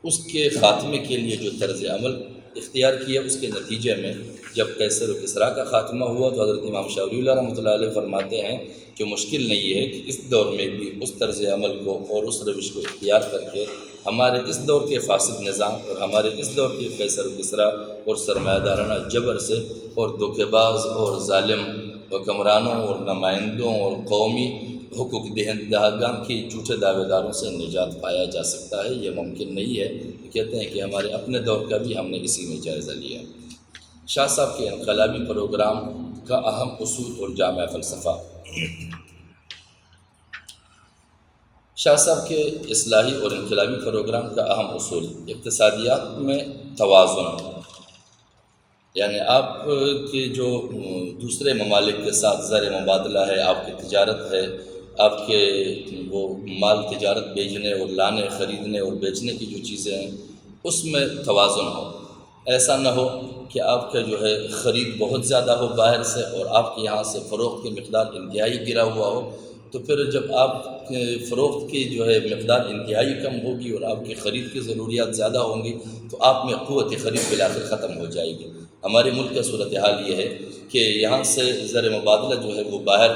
Speaker 1: اس کے خاتمے کے لیے جو طرز عمل اختیار کیا، اس کے نتیجے میں جب قیصر و کسریٰ کا خاتمہ ہوا تو حضرت امام شاہ ولی اللہ رحمۃ اللہ علیہ فرماتے ہیں کہ مشکل نہیں ہے کہ اس دور میں بھی اس طرز عمل کو اور اس روش کو اختیار کر کے ہمارے اس دور کے فاسد نظام اور ہمارے اس دور کے قیصر و کسریٰ اور سرمایہ دارانہ جبر سے اور دھوکے باز اور ظالم حکمرانوں اور نمائندوں اور قومی حقوق دہندگان کی جھوٹے دعوے داروں سے نجات پایا جا سکتا ہے۔ یہ ممکن نہیں ہے۔ کہتے ہیں کہ ہمارے اپنے دور کا بھی ہم نے اسی میں جائزہ لیا۔ شاہ صاحب کے انقلابی پروگرام کا اہم اصول اور جامع فلسفہ۔ شاہ صاحب کے اصلاحی اور انقلابی پروگرام کا اہم اصول: اقتصادیات میں توازن، یعنی آپ کے جو دوسرے ممالک کے ساتھ زر مبادلہ ہے، آپ کی تجارت ہے، آپ کے وہ مال تجارت بیچنے اور لانے، خریدنے اور بیچنے کی جو چیزیں ہیں، اس میں توازن ہو۔ ایسا نہ ہو کہ آپ کا جو ہے خرید بہت زیادہ ہو باہر سے اور آپ کے یہاں سے فروخت کی مقدار انتہائی گرا ہوا ہو، تو پھر جب آپ فروخت کی جو ہے مقدار انتہائی کم ہوگی اور آپ کی خرید کی ضروریات زیادہ ہوں گی تو آپ میں قوت خرید بالآخر ختم ہو جائے گی۔ ہمارے ملک کا صورتحال یہ ہے کہ یہاں سے زر مبادلہ جو ہے وہ باہر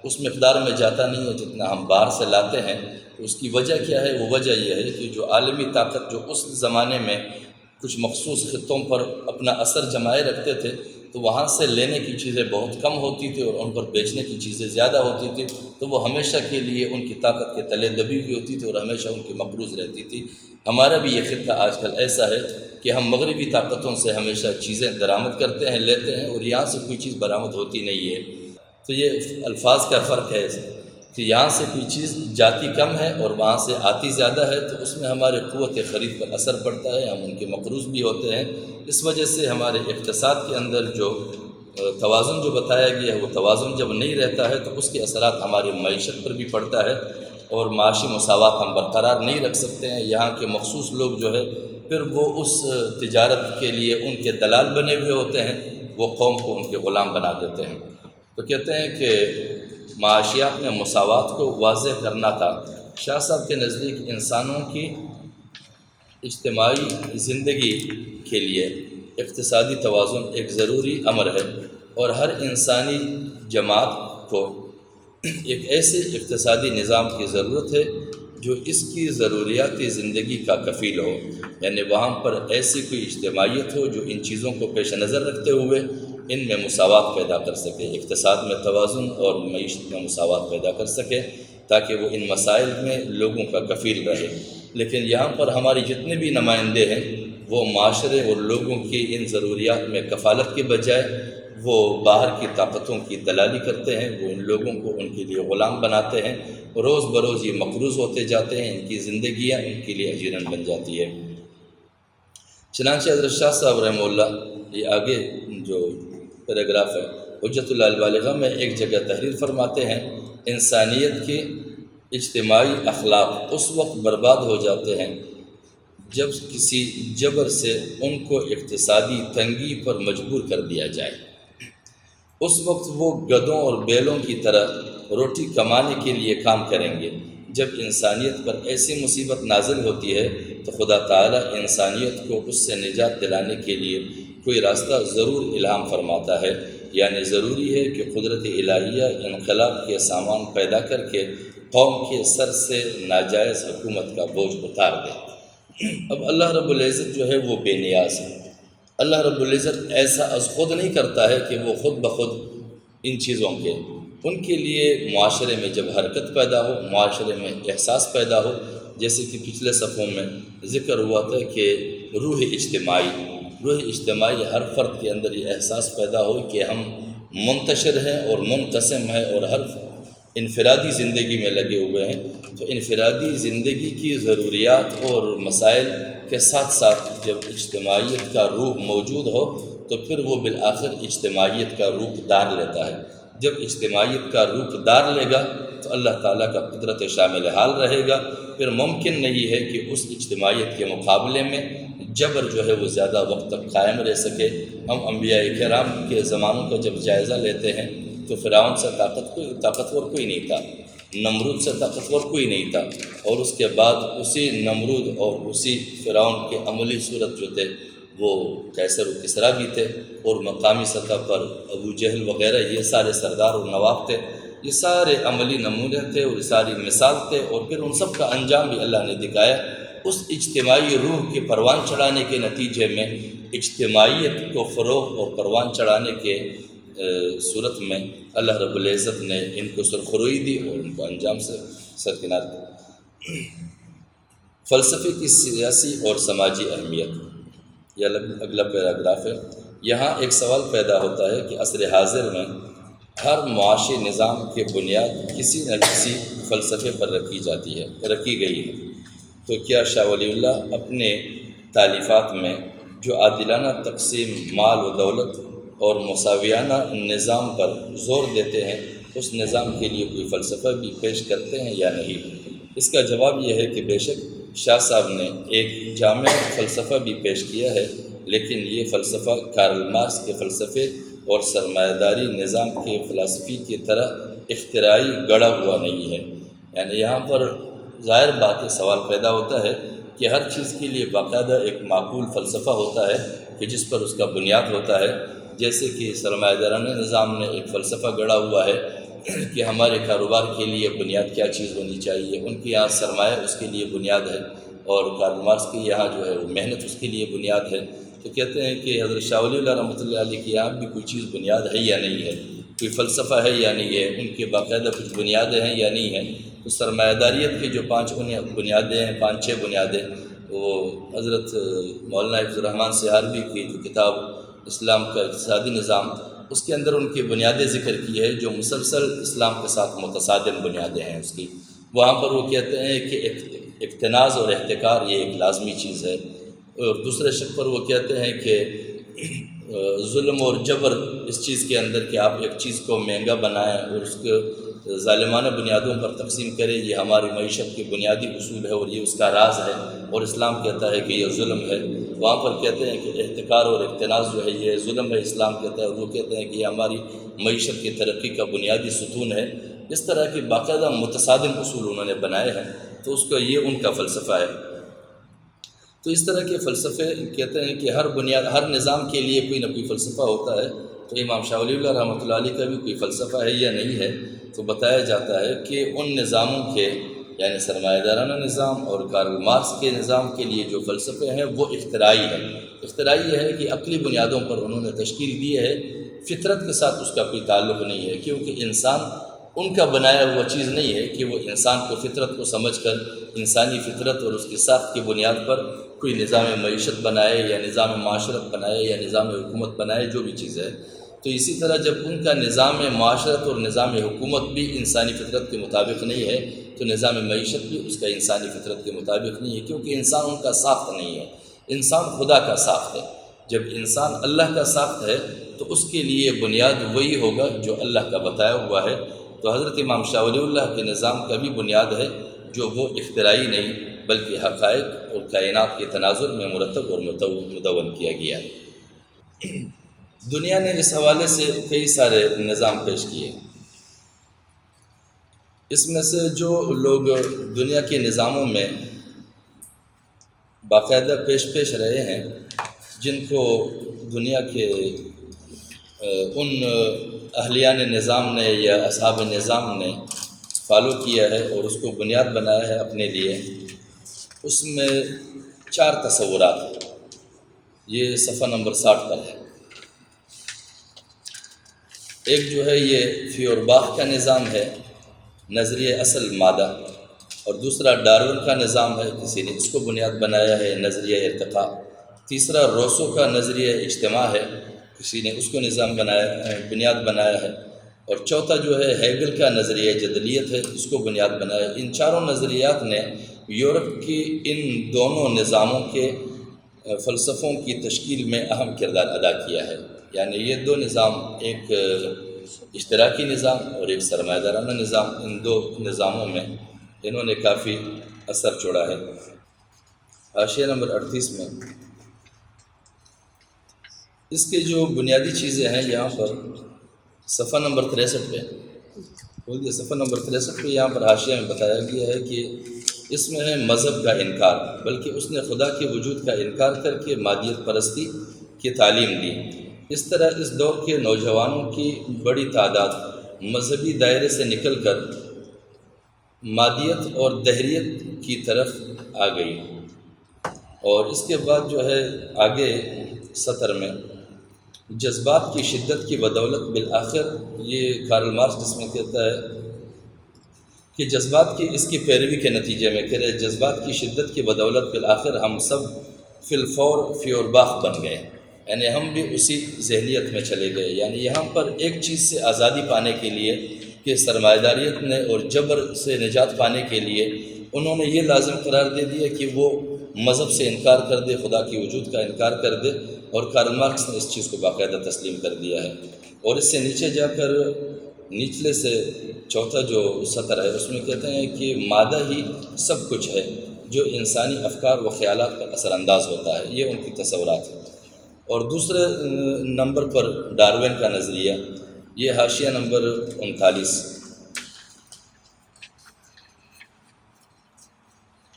Speaker 1: اس مقدار میں جاتا نہیں ہے جتنا ہم باہر سے لاتے ہیں۔ اس کی وجہ کیا ہے؟ وہ وجہ یہ ہے کہ جو عالمی طاقت جو اس زمانے میں کچھ مخصوص خطوں پر اپنا اثر جمائے رکھتے تھے، تو وہاں سے لینے کی چیزیں بہت کم ہوتی تھی اور ان پر بیچنے کی چیزیں زیادہ ہوتی تھی، تو وہ ہمیشہ کے لیے ان کی طاقت کے تلے دبی ہوئی ہوتی تھی اور ہمیشہ ان کی مقروض رہتی تھی۔ ہمارا بھی یہ خطہ آج کل ایسا ہے کہ ہم مغربی طاقتوں سے ہمیشہ چیزیں درآمد کرتے ہیں، لیتے ہیں، اور یہاں سے کوئی چیز برآمد ہوتی نہیں ہے۔ تو یہ الفاظ کا فرق ہے کہ یہاں سے کوئی چیز جاتی کم ہے اور وہاں سے آتی زیادہ ہے، تو اس میں ہمارے قوت خرید پر اثر پڑتا ہے، ہم ان کے مقروض بھی ہوتے ہیں۔ اس وجہ سے ہمارے اقتصاد کے اندر جو توازن جو بتایا گیا ہے، وہ توازن جب نہیں رہتا ہے تو اس کے اثرات ہماری معیشت پر بھی پڑتا ہے اور معاشی مساوات ہم برقرار نہیں رکھ سکتے ہیں۔ یہاں کے مخصوص لوگ جو ہے پھر وہ اس تجارت کے لیے ان کے دلال بنے ہوئے ہوتے ہیں، وہ قوم کو ان کے غلام بنا دیتے ہیں۔ تو کہتے ہیں کہ معاشیات میں مساوات کو واضح کرنا تھا۔ شاہ صاحب کے نزدیک انسانوں کی اجتماعی زندگی کے لیے اقتصادی توازن ایک ضروری امر ہے اور ہر انسانی جماعت کو ایک ایسے اقتصادی نظام کی ضرورت ہے جو اس کی ضروریاتی زندگی کا کفیل ہو، یعنی وہاں پر ایسی کوئی اجتماعیت ہو جو ان چیزوں کو پیش نظر رکھتے ہوئے ان میں مساوات پیدا کر سکے، اقتصاد میں توازن اور معیشت میں مساوات پیدا کر سکے، تاکہ وہ ان مسائل میں لوگوں کا کفیل رہے۔ لیکن یہاں پر ہماری جتنے بھی نمائندے ہیں وہ معاشرے اور لوگوں کی ان ضروریات میں کفالت کے بجائے وہ باہر کی طاقتوں کی دلالی کرتے ہیں، وہ ان لوگوں کو ان کے لیے غلام بناتے ہیں، روز بروز یہ مقروض ہوتے جاتے ہیں، ان کی زندگیاں ان کے لیے اجیرن بن جاتی ہے۔ چنانچہ حضرت شاہ صاحب رحمہ اللہ یہ آگے جو پیراگراف ہے حجت اللہ البالغہ میں ایک جگہ تحریر فرماتے ہیں، انسانیت کے اجتماعی اخلاق اس وقت برباد ہو جاتے ہیں جب کسی جبر سے ان کو اقتصادی تنگی پر مجبور کر دیا جائے۔ اس وقت وہ گدھوں اور بیلوں کی طرح روٹی کمانے کے لیے کام کریں گے۔ جب انسانیت پر ایسی مصیبت نازل ہوتی ہے تو خدا تعالیٰ انسانیت کو اس سے نجات دلانے کے لیے کوئی راستہ ضرور الہام فرماتا ہے، یعنی ضروری ہے کہ قدرت الہیہ انقلاب کے سامان پیدا کر کے قوم کے سر سے ناجائز حکومت کا بوجھ اتار دے۔ اب اللہ رب العزت جو ہے وہ بے نیاز ہے۔ اللہ رب العزت ایسا از خود نہیں کرتا ہے کہ وہ خود بخود ان چیزوں کے ان کے لیے معاشرے میں جب حرکت پیدا ہو، معاشرے میں احساس پیدا ہو، جیسے کہ پچھلے صفحوں میں ذکر ہوا تھا کہ روح اجتماعی ہر فرد کے اندر یہ احساس پیدا ہو کہ ہم منتشر ہیں اور منقسم ہیں اور ہر انفرادی زندگی میں لگے ہوئے ہیں۔ تو انفرادی زندگی کی ضروریات اور مسائل کے ساتھ ساتھ جب اجتماعیت کا روح موجود ہو تو پھر وہ بالآخر اجتماعیت کا روپ دار لیتا ہے۔ جب اجتماعیت کا روپ دار لے گا تو اللہ تعالیٰ کا قدرت شامل حال رہے گا، پھر ممکن نہیں ہے کہ اس اجتماعیت کے مقابلے میں جبر جو ہے وہ زیادہ وقت تک قائم رہ سکے۔ ہم انبیاء کرام کے زمانوں کا جب جائزہ لیتے ہیں تو فرعون سے طاقتور کوئی نہیں تھا، نمرود سے طاقتور کوئی نہیں تھا، اور اس کے بعد اسی نمرود اور اسی فرعون کے عملی صورت جو تھے وہ قیصر و کسریٰ بھی تھے، اور مقامی سطح پر ابو جہل وغیرہ یہ سارے سردار اور نواب تھے۔ یہ سارے عملی نمونے تھے اور یہ ساری مثال تھے، اور پھر ان سب کا انجام بھی اللہ نے دکھایا۔ اس اجتماعی روح کے پروان چڑھانے کے نتیجے میں اجتماعیت کو فروغ اور پروان چڑھانے کے صورت میں اللہ رب العزت نے ان کو سرخروئی دی اور ان کو انجام سے سرکنار کیا۔ فلسفے کی سیاسی اور سماجی اہمیت، یہ اگلا پیراگراف ہے۔ یہاں ایک سوال پیدا ہوتا ہے کہ عصر حاضر میں ہر معاشی نظام کی بنیاد کسی نہ کسی فلسفے پر رکھی گئی ہے، تو کیا شاہ ولی اللہ اپنے تالیفات میں جو عادلانہ تقسیم مال و دولت اور مساویانہ نظام پر زور دیتے ہیں اس نظام کے لیے کوئی فلسفہ بھی پیش کرتے ہیں یا نہیں؟ اس کا جواب یہ ہے کہ بے شک شاہ صاحب نے ایک جامع فلسفہ بھی پیش کیا ہے، لیکن یہ فلسفہ کارل مارکس کے فلسفے اور سرمایہ داری نظام کے فلسفی کی طرح اختراعی گڑھا ہوا نہیں ہے۔ یعنی یہاں پر ظاہر بات ہے، سوال پیدا ہوتا ہے کہ ہر چیز کے لیے باقاعدہ ایک معقول فلسفہ ہوتا ہے کہ جس پر اس کا بنیاد ہوتا ہے، جیسے کہ سرمایہ دارانہ نظام نے ایک فلسفہ گڑھا ہوا ہے کہ ہمارے کاروبار کے لیے بنیاد کیا چیز ہونی چاہیے، ان کے یہاں سرمایہ اس کے لیے بنیاد ہے، اور کارل مارکس کے یہاں جو ہے وہ محنت اس کے لیے بنیاد ہے۔ تو کہتے ہیں کہ حضرت شاہ ولی اللہ رحمۃ اللہ علیہ کے یہاں بھی کوئی چیز بنیاد ہے یا نہیں ہے، کوئی فلسفہ ہے یا نہیں ہے، ان کے باقاعدہ کچھ بنیادیں ہیں یا نہیں ہیں۔ تو سرمایہ داریت کی جو 5 بنیادیں ہیں، 5-6 بنیادیں، وہ حضرت مولانا حفظ الرحمن سہاربی کی جو کتاب اسلام کا اقتصادی نظام، اس کے اندر ان کی بنیادیں ذکر کی ہے جو مسلسل اسلام کے ساتھ متصادم بنیادیں ہیں اس کی۔ وہاں پر وہ کہتے ہیں کہ اقتناز اور احتکار یہ ایک لازمی چیز ہے، اور دوسرے شق پر وہ کہتے ہیں کہ ظلم اور جبر اس چیز کے اندر کہ آپ ایک چیز کو مہنگا بنائیں اور اس کے ظالمانہ بنیادوں پر تقسیم کریں، یہ ہماری معیشت کے بنیادی اصول ہے اور یہ اس کا راز ہے، اور اسلام کہتا ہے کہ یہ ظلم ہے۔ وہاں پر کہتے ہیں کہ احتکار اور اقتناز جو ہے یہ ظلم ہے، اسلام کہتا ہے، اور وہ کہتے ہیں کہ یہ ہماری معیشت کی ترقی کا بنیادی ستون ہے۔ اس طرح کے باقاعدہ متصادم اصول انہوں نے بنائے ہیں، تو اس کا یہ ان کا فلسفہ ہے۔ تو اس طرح کے فلسفے کہتے ہیں کہ ہر نظام کے لیے کوئی نہ کوئی فلسفہ ہوتا ہے۔ تو امام شاہ ولی اللہ رحمۃ اللہ علیہ کا بھی کوئی فلسفہ ہے یا نہیں ہے؟ تو بتایا جاتا ہے کہ ان نظاموں کے یعنی سرمایہ دارانہ نظام اور کارل مارکس کے نظام کے لیے جو فلسفے ہیں وہ اختراعی ہے۔ اختراعی یہ ہے کہ عقلی بنیادوں پر انہوں نے تشکیل دی ہے، فطرت کے ساتھ اس کا کوئی تعلق نہیں ہے، کیونکہ انسان ان کا بنایا ہوا چیز نہیں ہے کہ وہ انسان کو فطرت کو سمجھ کر انسانی فطرت اور اس کی ساخت کی بنیاد پر کوئی نظام معیشت بنائے یا نظام معاشرت بنائے یا نظام حکومت بنائے، جو بھی چیز ہے۔ تو اسی طرح جب ان کا نظام معاشرت اور نظام حکومت بھی انسانی فطرت کے مطابق نہیں ہے تو نظام معیشت بھی اس کا انسانی فطرت کے مطابق نہیں ہے، کیونکہ انسان ان کا ساخت نہیں ہے، انسان خدا کا ساخت ہے۔ جب انسان اللہ کا ساخت ہے تو اس کے لیے بنیاد وہی ہوگا جو اللہ کا بتایا ہوا ہے۔ تو حضرت امام شاہ ولی اللہ کے نظام کا بھی بنیاد ہے جو وہ اختراعی نہیں بلکہ حقائق اور کائنات کے تناظر میں مرتب اور مدون کیا گیا ہے۔ دنیا نے اس حوالے سے کئی سارے نظام پیش کیے، اس میں سے جو لوگ دنیا کے نظاموں میں باقاعدہ پیش رہے ہیں، جن کو دنیا کے ان اہلیان نظام نے یا اصحاب نظام نے فالو کیا ہے اور اس کو بنیاد بنایا ہے اپنے لیے، اس میں 4 تصورات، یہ صفحہ نمبر 60 پر ہے۔ ایک جو ہے یہ فیورباخ کا نظام ہے، نظریہ اصل مادہ، اور دوسرا ڈارون کا نظام ہے، کسی نے اس کو بنیاد بنایا ہے، نظریہ ارتقاء۔ تیسرا روسو کا نظریہ اجتماع ہے، کسی نے اس کو بنیاد بنایا ہے، اور چوتھا جو ہے ہیگل کا نظریہ جدلیت ہے، اس کو بنیاد بنایا ہے۔ ان چاروں نظریات نے یورپ کی ان دونوں نظاموں کے فلسفوں کی تشکیل میں اہم کردار ادا کیا ہے۔ یعنی یہ 2 نظام، ایک اشتراکی نظام اور ایک سرمایہ دارانہ نظام، ان 2 نظاموں میں انہوں نے کافی اثر چھوڑا ہے۔ حاشیہ نمبر 38 میں اس کے جو بنیادی چیزیں ہیں یہاں پر صفحہ نمبر 63 پہ بولیے، صفحہ نمبر 63 پہ یہاں پر حاشیہ میں بتایا گیا ہے کہ اس میں ہے مذہب کا انکار، بلکہ اس نے خدا کے وجود کا انکار کر کے مادیت پرستی کی تعلیم دی۔ اس طرح اس دور کے نوجوانوں کی بڑی تعداد مذہبی دائرے سے نکل کر مادیت اور دہریت کی طرف آ گئی۔ اور اس کے بعد جو ہے آگے سطر میں جذبات کی شدت کی بدولت بالآخر، یہ کارل مارکس جس میں کہتا ہے کہ جذبات کی اس کی پیروی کے نتیجے میں کہ جذبات کی شدت کی بدولت بالآخر ہم سب فی الفور فیورباخ بن گئے، یعنی ہم بھی اسی ذہنیت میں چلے گئے۔ یعنی یہاں پر ایک چیز سے آزادی پانے کے لیے کہ سرمایہ داریت نے اور جبر سے نجات پانے کے لیے انہوں نے یہ لازم قرار دے دیا کہ وہ مذہب سے انکار کر دے، خدا کی وجود کا انکار کر دے، اور کارل مارکس نے اس چیز کو باقاعدہ تسلیم کر دیا ہے۔ اور اس سے نیچے جا کر نچلے سے چوتھا جو سطر ہے اس میں کہتے ہیں کہ مادہ ہی سب کچھ ہے جو انسانی افکار و خیالات پر اثر انداز ہوتا ہے، یہ ان کی تصورات ہیں۔ اور دوسرے نمبر پر ڈاروین کا نظریہ، یہ حاشیہ نمبر 39،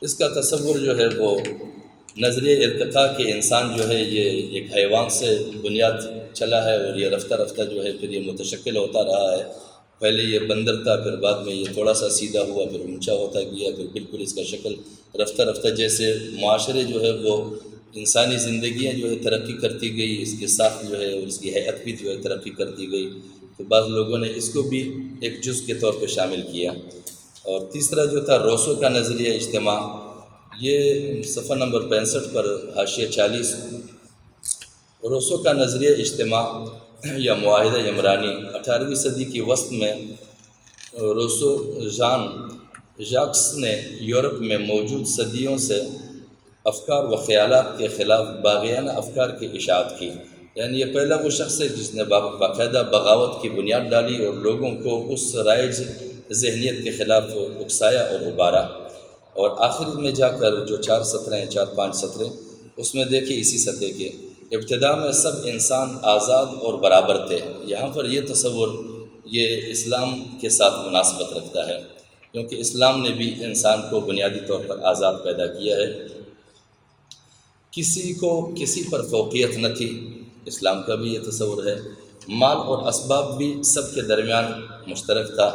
Speaker 1: اس کا تصور جو ہے وہ نظریہ ارتقاء کہ انسان جو ہے یہ ایک حیوان سے بنیاد چلا ہے اور یہ رفتہ رفتہ جو ہے پھر یہ متشکل ہوتا رہا ہے۔ پہلے یہ بندر تھا، پھر بعد میں یہ تھوڑا سا سیدھا ہوا، پھر اونچا ہوتا گیا، پھر بالکل اس کا شکل رفتہ رفتہ جیسے معاشرے جو ہے وہ انسانی زندگیاں جو ہے ترقی کرتی گئی، اس کی ساخت جو ہے اور اس کی ہیئت بھی جو ہے ترقی کرتی گئی، تو بعض لوگوں نے اس کو بھی ایک جز کے طور پہ شامل کیا۔ اور تیسرا جو تھا روسو کا نظریہ اجتماع، یہ صفحہ نمبر 65 پر حاشیہ 40، روسو کا نظریہ اجتماع یا معاہدہ عمرانی 18ویں صدی کی وسط میں روسو ژان ژاکس نے یورپ میں موجود صدیوں سے افکار و خیالات کے خلاف باغیانہ افکار کی اشاعت کی۔ یعنی یہ پہلا وہ شخص ہے جس نے باقاعدہ بغاوت کی بنیاد ڈالی اور لوگوں کو اس رائج ذہنیت کے خلاف اکسایا اور ابھارا۔ اور آخر میں جا کر جو 4 سطریں ہیں، 4-5 سطریں، اس میں دیکھیں اسی سطح کے ابتدا میں سب انسان آزاد اور برابر تھے۔ یہاں پر یہ تصور یہ اسلام کے ساتھ مناسبت رکھتا ہے، کیونکہ اسلام نے بھی انسان کو بنیادی طور پر آزاد پیدا کیا ہے، کسی کو کسی پر فوقیت نہ تھی، اسلام کا بھی یہ تصور ہے۔ مال اور اسباب بھی سب کے درمیان مشترک تھا،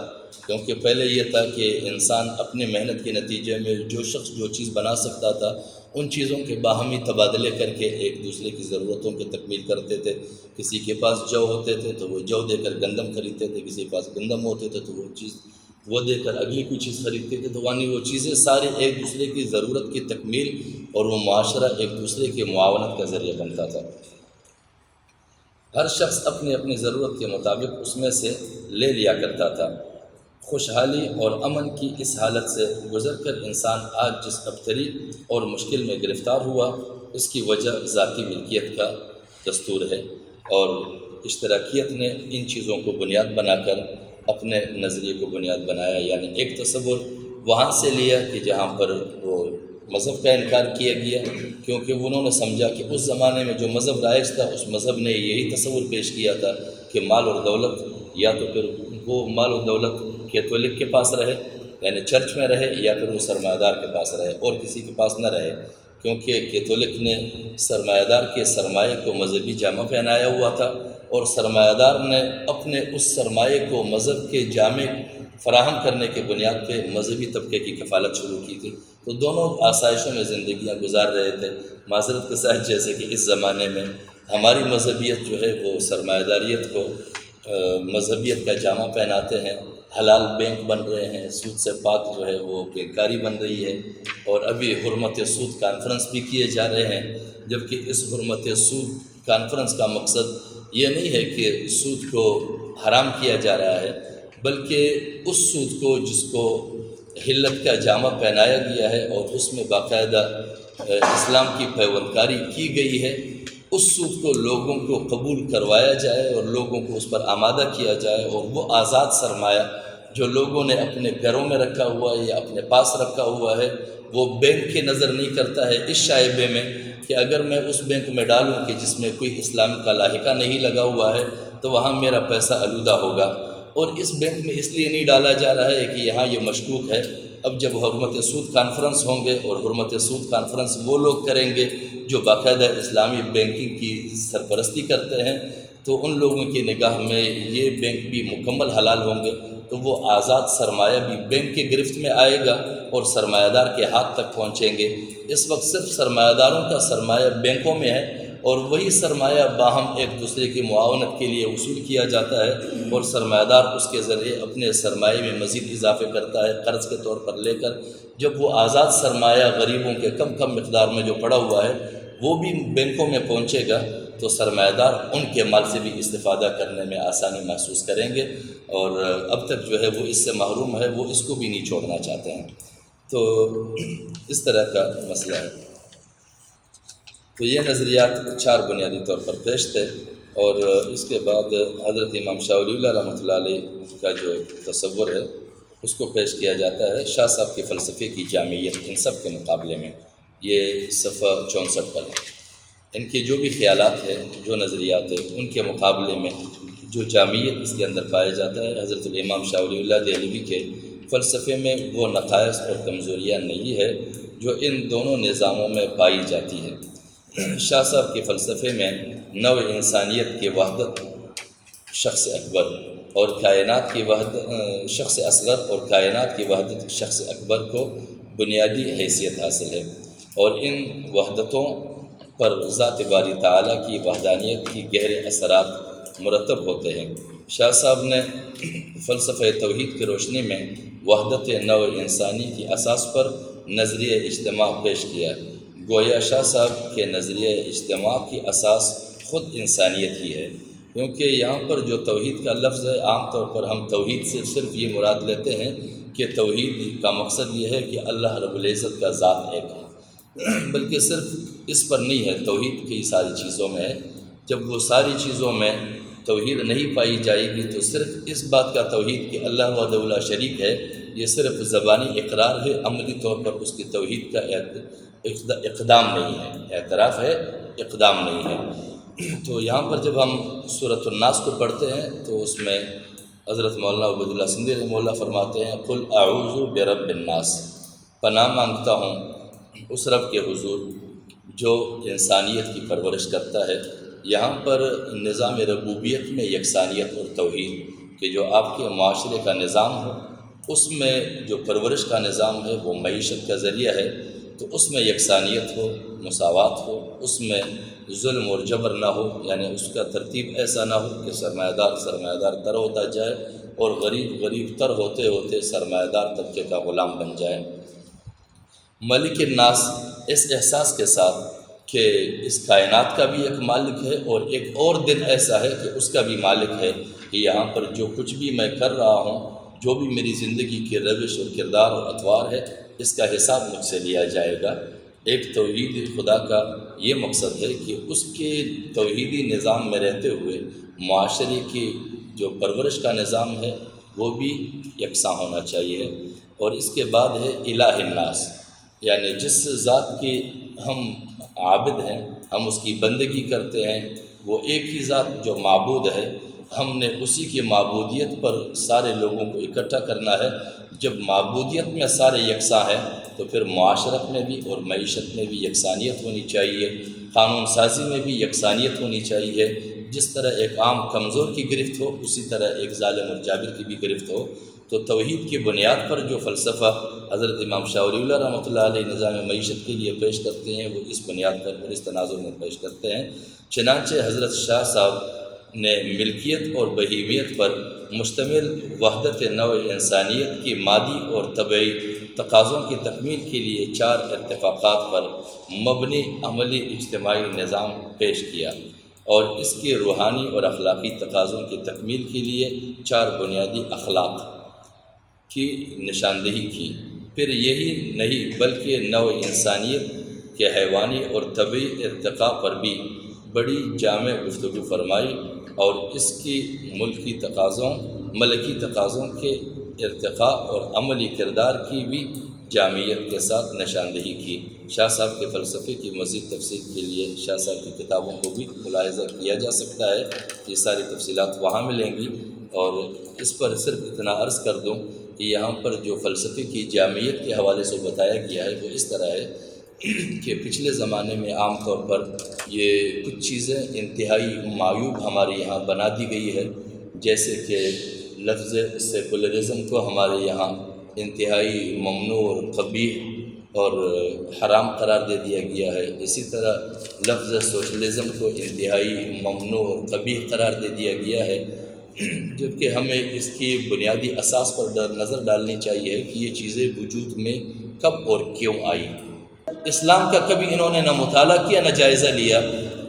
Speaker 1: کیونکہ پہلے یہ تھا کہ انسان اپنے محنت کے نتیجے میں جو شخص جو چیز بنا سکتا تھا ان چیزوں کے باہمی تبادلے کر کے ایک دوسرے کی ضرورتوں کی تکمیل کرتے تھے۔ کسی کے پاس جو ہوتے تھے تو وہ جو دے کر گندم خریدتے تھے، کسی کے پاس گندم ہوتے تھے تو وہ دے کر اگلی کوئی چیز خریدتے تھے، تو یعنی وہ چیزیں سارے ایک دوسرے کی ضرورت کی تکمیل اور وہ معاشرہ ایک دوسرے کی معاونت کا ذریعہ بنتا تھا۔ ہر شخص اپنی اپنی ضرورت کے مطابق اس میں سے لے لیا کرتا تھا۔ خوشحالی اور امن کی اس حالت سے گزر کر انسان آج جس ابتری اور مشکل میں گرفتار ہوا، اس کی وجہ ذاتی ملکیت کا دستور ہے، اور اشتراکیت نے ان چیزوں کو بنیاد بنا کر اپنے نظریے کو بنیاد بنایا۔ یعنی ایک تصور وہاں سے لیا کہ جہاں پر وہ مذہب کا انکار کیا گیا، کیونکہ انہوں نے سمجھا کہ اس زمانے میں جو مذہب رائج تھا اس مذہب نے یہی تصور پیش کیا تھا کہ مال اور دولت، یا تو پھر وہ مال و دولت کیتھولک کے پاس رہے یعنی چرچ میں رہے، یا پھر وہ سرمایہ دار کے پاس رہے اور کسی کے پاس نہ رہے، کیونکہ کیتھولک نے سرمایہ دار کے سرمایے کو مذہبی جامہ پہنایا ہوا تھا، اور سرمایہ دار نے اپنے اس سرمایے کو مذہب کے جامع فراہم کرنے کے بنیاد پہ مذہبی طبقے کی کفالت شروع کی تھی۔ تو دونوں آسائشوں میں زندگیاں گزار رہے تھے، معذرت کے ساتھ، جیسے کہ اس زمانے میں ہماری مذہبیت جو ہے وہ سرمایہ داریت کو مذہبیت کا جامہ پہناتے ہیں، حلال بینک بن رہے ہیں، سود سے پاک جو ہے وہ بینکاری بن رہی ہے، اور ابھی حرمت سود کانفرنس بھی کیے جا رہے ہیں، جبکہ اس حرمت سود کانفرنس کا مقصد یہ نہیں ہے کہ سود کو حرام کیا جا رہا ہے، بلکہ اس سود کو جس کو حلت کا جامہ پہنایا گیا ہے اور اس میں باقاعدہ اسلام کی پیوندکاری کی گئی ہے، اس سود کو لوگوں کو قبول کروایا جائے اور لوگوں کو اس پر آمادہ کیا جائے، اور وہ آزاد سرمایہ جو لوگوں نے اپنے گھروں میں رکھا ہوا ہے یا اپنے پاس رکھا ہوا ہے، وہ بینک کی نظر نہیں کرتا ہے اس شائبے میں کہ اگر میں اس بینک میں ڈالوں کہ جس میں کوئی اسلام کا لاحقہ نہیں لگا ہوا ہے تو وہاں میرا پیسہ آلودہ ہوگا، اور اس بینک میں اس لیے نہیں ڈالا جا رہا ہے کہ یہاں یہ مشکوک ہے۔ اب جب حرمت سود کانفرنس ہوں گے، اور حرمت سود کانفرنس وہ لوگ کریں گے جو باقاعدہ اسلامی بینکنگ کی سرپرستی کرتے ہیں، تو ان لوگوں کی نگاہ میں یہ بینک بھی مکمل حلال ہوں گے، تو وہ آزاد سرمایہ بھی بینک کے گرفت میں آئے گا اور سرمایہ دار کے ہاتھ تک پہنچیں گے۔ اس وقت صرف سرمایہ داروں کا سرمایہ بینکوں میں ہے، اور وہی سرمایہ باہم ایک دوسرے کی معاونت کے لیے وصول کیا جاتا ہے، اور سرمایہ دار اس کے ذریعے اپنے سرمایے میں مزید اضافے کرتا ہے قرض کے طور پر لے کر۔ جب وہ آزاد سرمایہ غریبوں کے کم کم مقدار میں جو پڑا ہوا ہے وہ بھی بینکوں میں پہنچے گا، تو سرمایہ دار ان کے مال سے بھی استفادہ کرنے میں آسانی محسوس کریں گے، اور اب تک جو ہے وہ اس سے محروم ہے، وہ اس کو بھی نہیں چھوڑنا چاہتے ہیں۔ تو اس طرح کا مسئلہ ہے۔ تو یہ نظریات 4 بنیادی طور پر پیش تھے، اور اس کے بعد حضرت امام شاہ ولی اللہ رحمۃ اللہ علیہ کا جو تصور ہے اس کو پیش کیا جاتا ہے شاہ صاحب کے فلسفے کی جامعیت ان سب کے مقابلے میں۔ یہ صفحہ 64 پر ہے۔ ان کے جو بھی خیالات ہیں، جو نظریات ہیں، ان کے مقابلے میں جو جامعیت اس کے اندر پایا جاتا ہے، حضرت الامام شاہ ولی اللہ دہلوی کے فلسفے میں وہ نقائص اور کمزوریاں نہیں ہے جو ان دونوں نظاموں میں پائی جاتی ہے۔ شاہ صاحب کے فلسفے میں نوع انسانیت کی وحدت شخص اکبر اور کائنات کی وحدت شخص اصغر اور کائنات کی وحدت شخص اکبر کو بنیادی حیثیت حاصل ہے، اور ان وحدتوں پر ذات باری تعالیٰ کی وحدانیت کی گہرے اثرات مرتب ہوتے ہیں۔ شاہ صاحب نے فلسفہ توحید کی روشنی میں وحدت نوع انسانی کی اساس پر نظریہ اجتماع پیش کیا۔ گویا شاہ صاحب کے نظریہ اجتماع کی اساس خود انسانیت ہی ہے، کیونکہ یہاں پر جو توحید کا لفظ ہے، عام طور پر ہم توحید سے صرف یہ مراد لیتے ہیں کہ توحید کا مقصد یہ ہے کہ اللہ رب العزت کا ذات ایک ہے، بلکہ صرف اس پر نہیں ہے، توحید کی ساری چیزوں میں ہے۔ جب وہ ساری چیزوں میں توحید نہیں پائی جائے گی تو صرف اس بات کا توحید کہ اللہ وحدہ لا شریک ہے، یہ صرف زبانی اقرار ہے، عملی طور پر اس کی توحید کا اقدام نہیں ہے، اعتراف ہے، اقدام نہیں ہے۔ تو یہاں پر جب ہم سورۃ الناس کو پڑھتے ہیں تو اس میں حضرت مولانا عبید اللہ سندھی رحمہ اللہ فرماتے ہیں، قل اعوذ برب الناس، پناہ مانگتا ہوں اس رب کے حضور جو انسانیت کی پرورش کرتا ہے۔ یہاں پر نظام ربوبیت میں یکسانیت اور توحید کہ جو آپ کے معاشرے کا نظام ہو اس میں جو پرورش کا نظام ہے وہ معیشت کا ذریعہ ہے، تو اس میں یکسانیت ہو، مساوات ہو، اس میں ظلم اور جبر نہ ہو، یعنی اس کا ترتیب ایسا نہ ہو کہ سرمایہ دار تر ہوتا جائے اور غریب غریب تر ہوتے ہوتے سرمایہ دار طبقے کا غلام بن جائے۔ ملک الناس اس احساس کے ساتھ کہ اس کائنات کا بھی ایک مالک ہے اور ایک اور دن ایسا ہے کہ اس کا بھی مالک ہے، کہ یہاں پر جو کچھ بھی میں کر رہا ہوں، جو بھی میری زندگی کی روش اور کردار اور اطوار ہے، اس کا حساب مجھ سے لیا جائے گا۔ ایک توحید خدا کا یہ مقصد ہے کہ اس کے توحیدی نظام میں رہتے ہوئے معاشرے کی جو پرورش کا نظام ہے وہ بھی یکساں ہونا چاہیے۔ اور اس کے بعد ہے الہ الناس، یعنی جس ذات کی ہم عابد ہیں، ہم اس کی بندگی کرتے ہیں، وہ ایک ہی ذات جو معبود ہے، ہم نے اسی کی معبودیت پر سارے لوگوں کو اکٹھا کرنا ہے۔ جب معبودیت میں سارے یکساں ہیں تو پھر معاشرت میں بھی اور معیشت میں بھی یکسانیت ہونی چاہیے، قانون سازی میں بھی یکسانیت ہونی چاہیے۔ جس طرح ایک عام کمزور کی گرفت ہو، اسی طرح ایک ظالم اور جابر کی بھی گرفت ہو۔ تو توحید کی بنیاد پر جو فلسفہ حضرت امام شاہ ولی اللہ رحمۃ اللہ علیہ نظام معیشت کے لیے پیش کرتے ہیں، وہ اس بنیاد پر اور اس تناظر میں پیش کرتے ہیں۔ چنانچہ حضرت شاہ صاحب نے ملکیت اور بہیمیت پر مشتمل وحدت نوع انسانیت کی مادی اور طبعی تقاضوں کی تکمیل کے لیے 4 اتفاقات پر مبنی عملی اجتماعی نظام پیش کیا، اور اس کے روحانی اور اخلاقی تقاضوں کی تکمیل کے لیے 4 بنیادی اخلاق کی نشاندہی کی۔ پھر یہی نہیں بلکہ نوع انسانیت کے حیوانی اور طبعی ارتقاء پر بھی بڑی جامع گفتگو فرمائی، اور اس کی ملکی تقاضوں کے ارتقاء اور عملی کردار کی بھی جامعیت کے ساتھ نشاندہی کی۔ شاہ صاحب کے فلسفے کی مزید تفصیل کے لیے شاہ صاحب کی کتابوں کو بھی ملاحظہ کیا جا سکتا ہے، یہ ساری تفصیلات وہاں ملیں گی۔ اور اس پر صرف اتنا عرض کر دوں کہ یہاں پر جو فلسفے کی جامعیت کے حوالے سے بتایا گیا ہے وہ اس طرح ہے کہ پچھلے زمانے میں عام طور پر یہ کچھ چیزیں انتہائی معیوب ہمارے یہاں بنا دی گئی ہے، جیسے کہ لفظ سیکولرزم کو ہمارے یہاں انتہائی ممنوع اور قبیح اور حرام قرار دے دیا گیا ہے۔ اسی طرح لفظ سوشلزم کو انتہائی ممنوع اور قبیح قرار دے دیا گیا ہے، جبکہ ہمیں اس کی بنیادی اساس پر نظر ڈالنی چاہیے کہ یہ چیزیں وجود میں کب اور کیوں آئی۔ اسلام کا کبھی انہوں نے نہ مطالعہ کیا نہ جائزہ لیا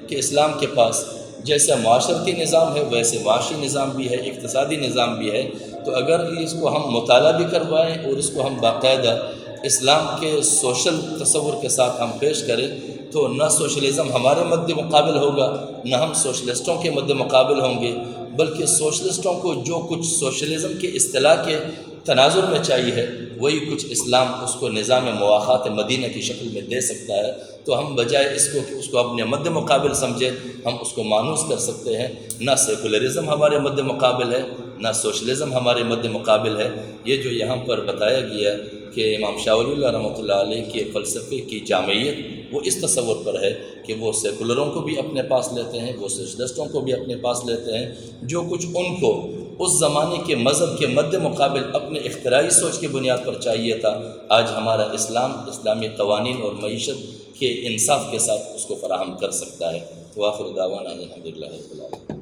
Speaker 1: کہ اسلام کے پاس جیسا معاشرتی نظام ہے ویسے معاشی نظام بھی ہے، اقتصادی نظام بھی ہے۔ تو اگر اس کو ہم مطالعہ بھی کروائیں اور اس کو ہم باقاعدہ اسلام کے سوشل تصور کے ساتھ ہم پیش کریں تو نہ سوشلزم ہمارے مد مقابل ہوگا، نہ ہم سوشلسٹوں کے مد مقابل ہوں گے، بلکہ سوشلسٹوں کو جو کچھ سوشلزم کے اصطلاح کے تناظر میں چاہیے ہے وہی کچھ اسلام اس کو نظام مواخات مدینہ کی شکل میں دے سکتا ہے۔ تو ہم بجائے اس کو کہ اس کو اپنے مد مقابل سمجھیں، ہم اس کو مانوس کر سکتے ہیں۔ نہ سیکولرزم ہمارے مد مقابل ہے، نہ سوشلزم ہمارے مد مقابل ہے۔ یہ جو یہاں پر بتایا گیا کہ امام شاہ ولی اللہ رحمۃ اللہ علیہ کے فلسفے کی جامعیت وہ اس تصور پر ہے کہ وہ سیکولروں کو بھی اپنے پاس لیتے ہیں، وہ سوشلسٹوں کو بھی اپنے پاس لیتے ہیں۔ جو کچھ ان کو اس زمانے کے مذہب کے مد مقابل اپنے اختراعی سوچ کی بنیاد پر چاہیے تھا، آج ہمارا اسلام اسلامی قوانین اور معیشت کے انصاف کے ساتھ اس کو فراہم کر سکتا ہے۔ وآخر دعوانا الحمدللہ رب العالمین۔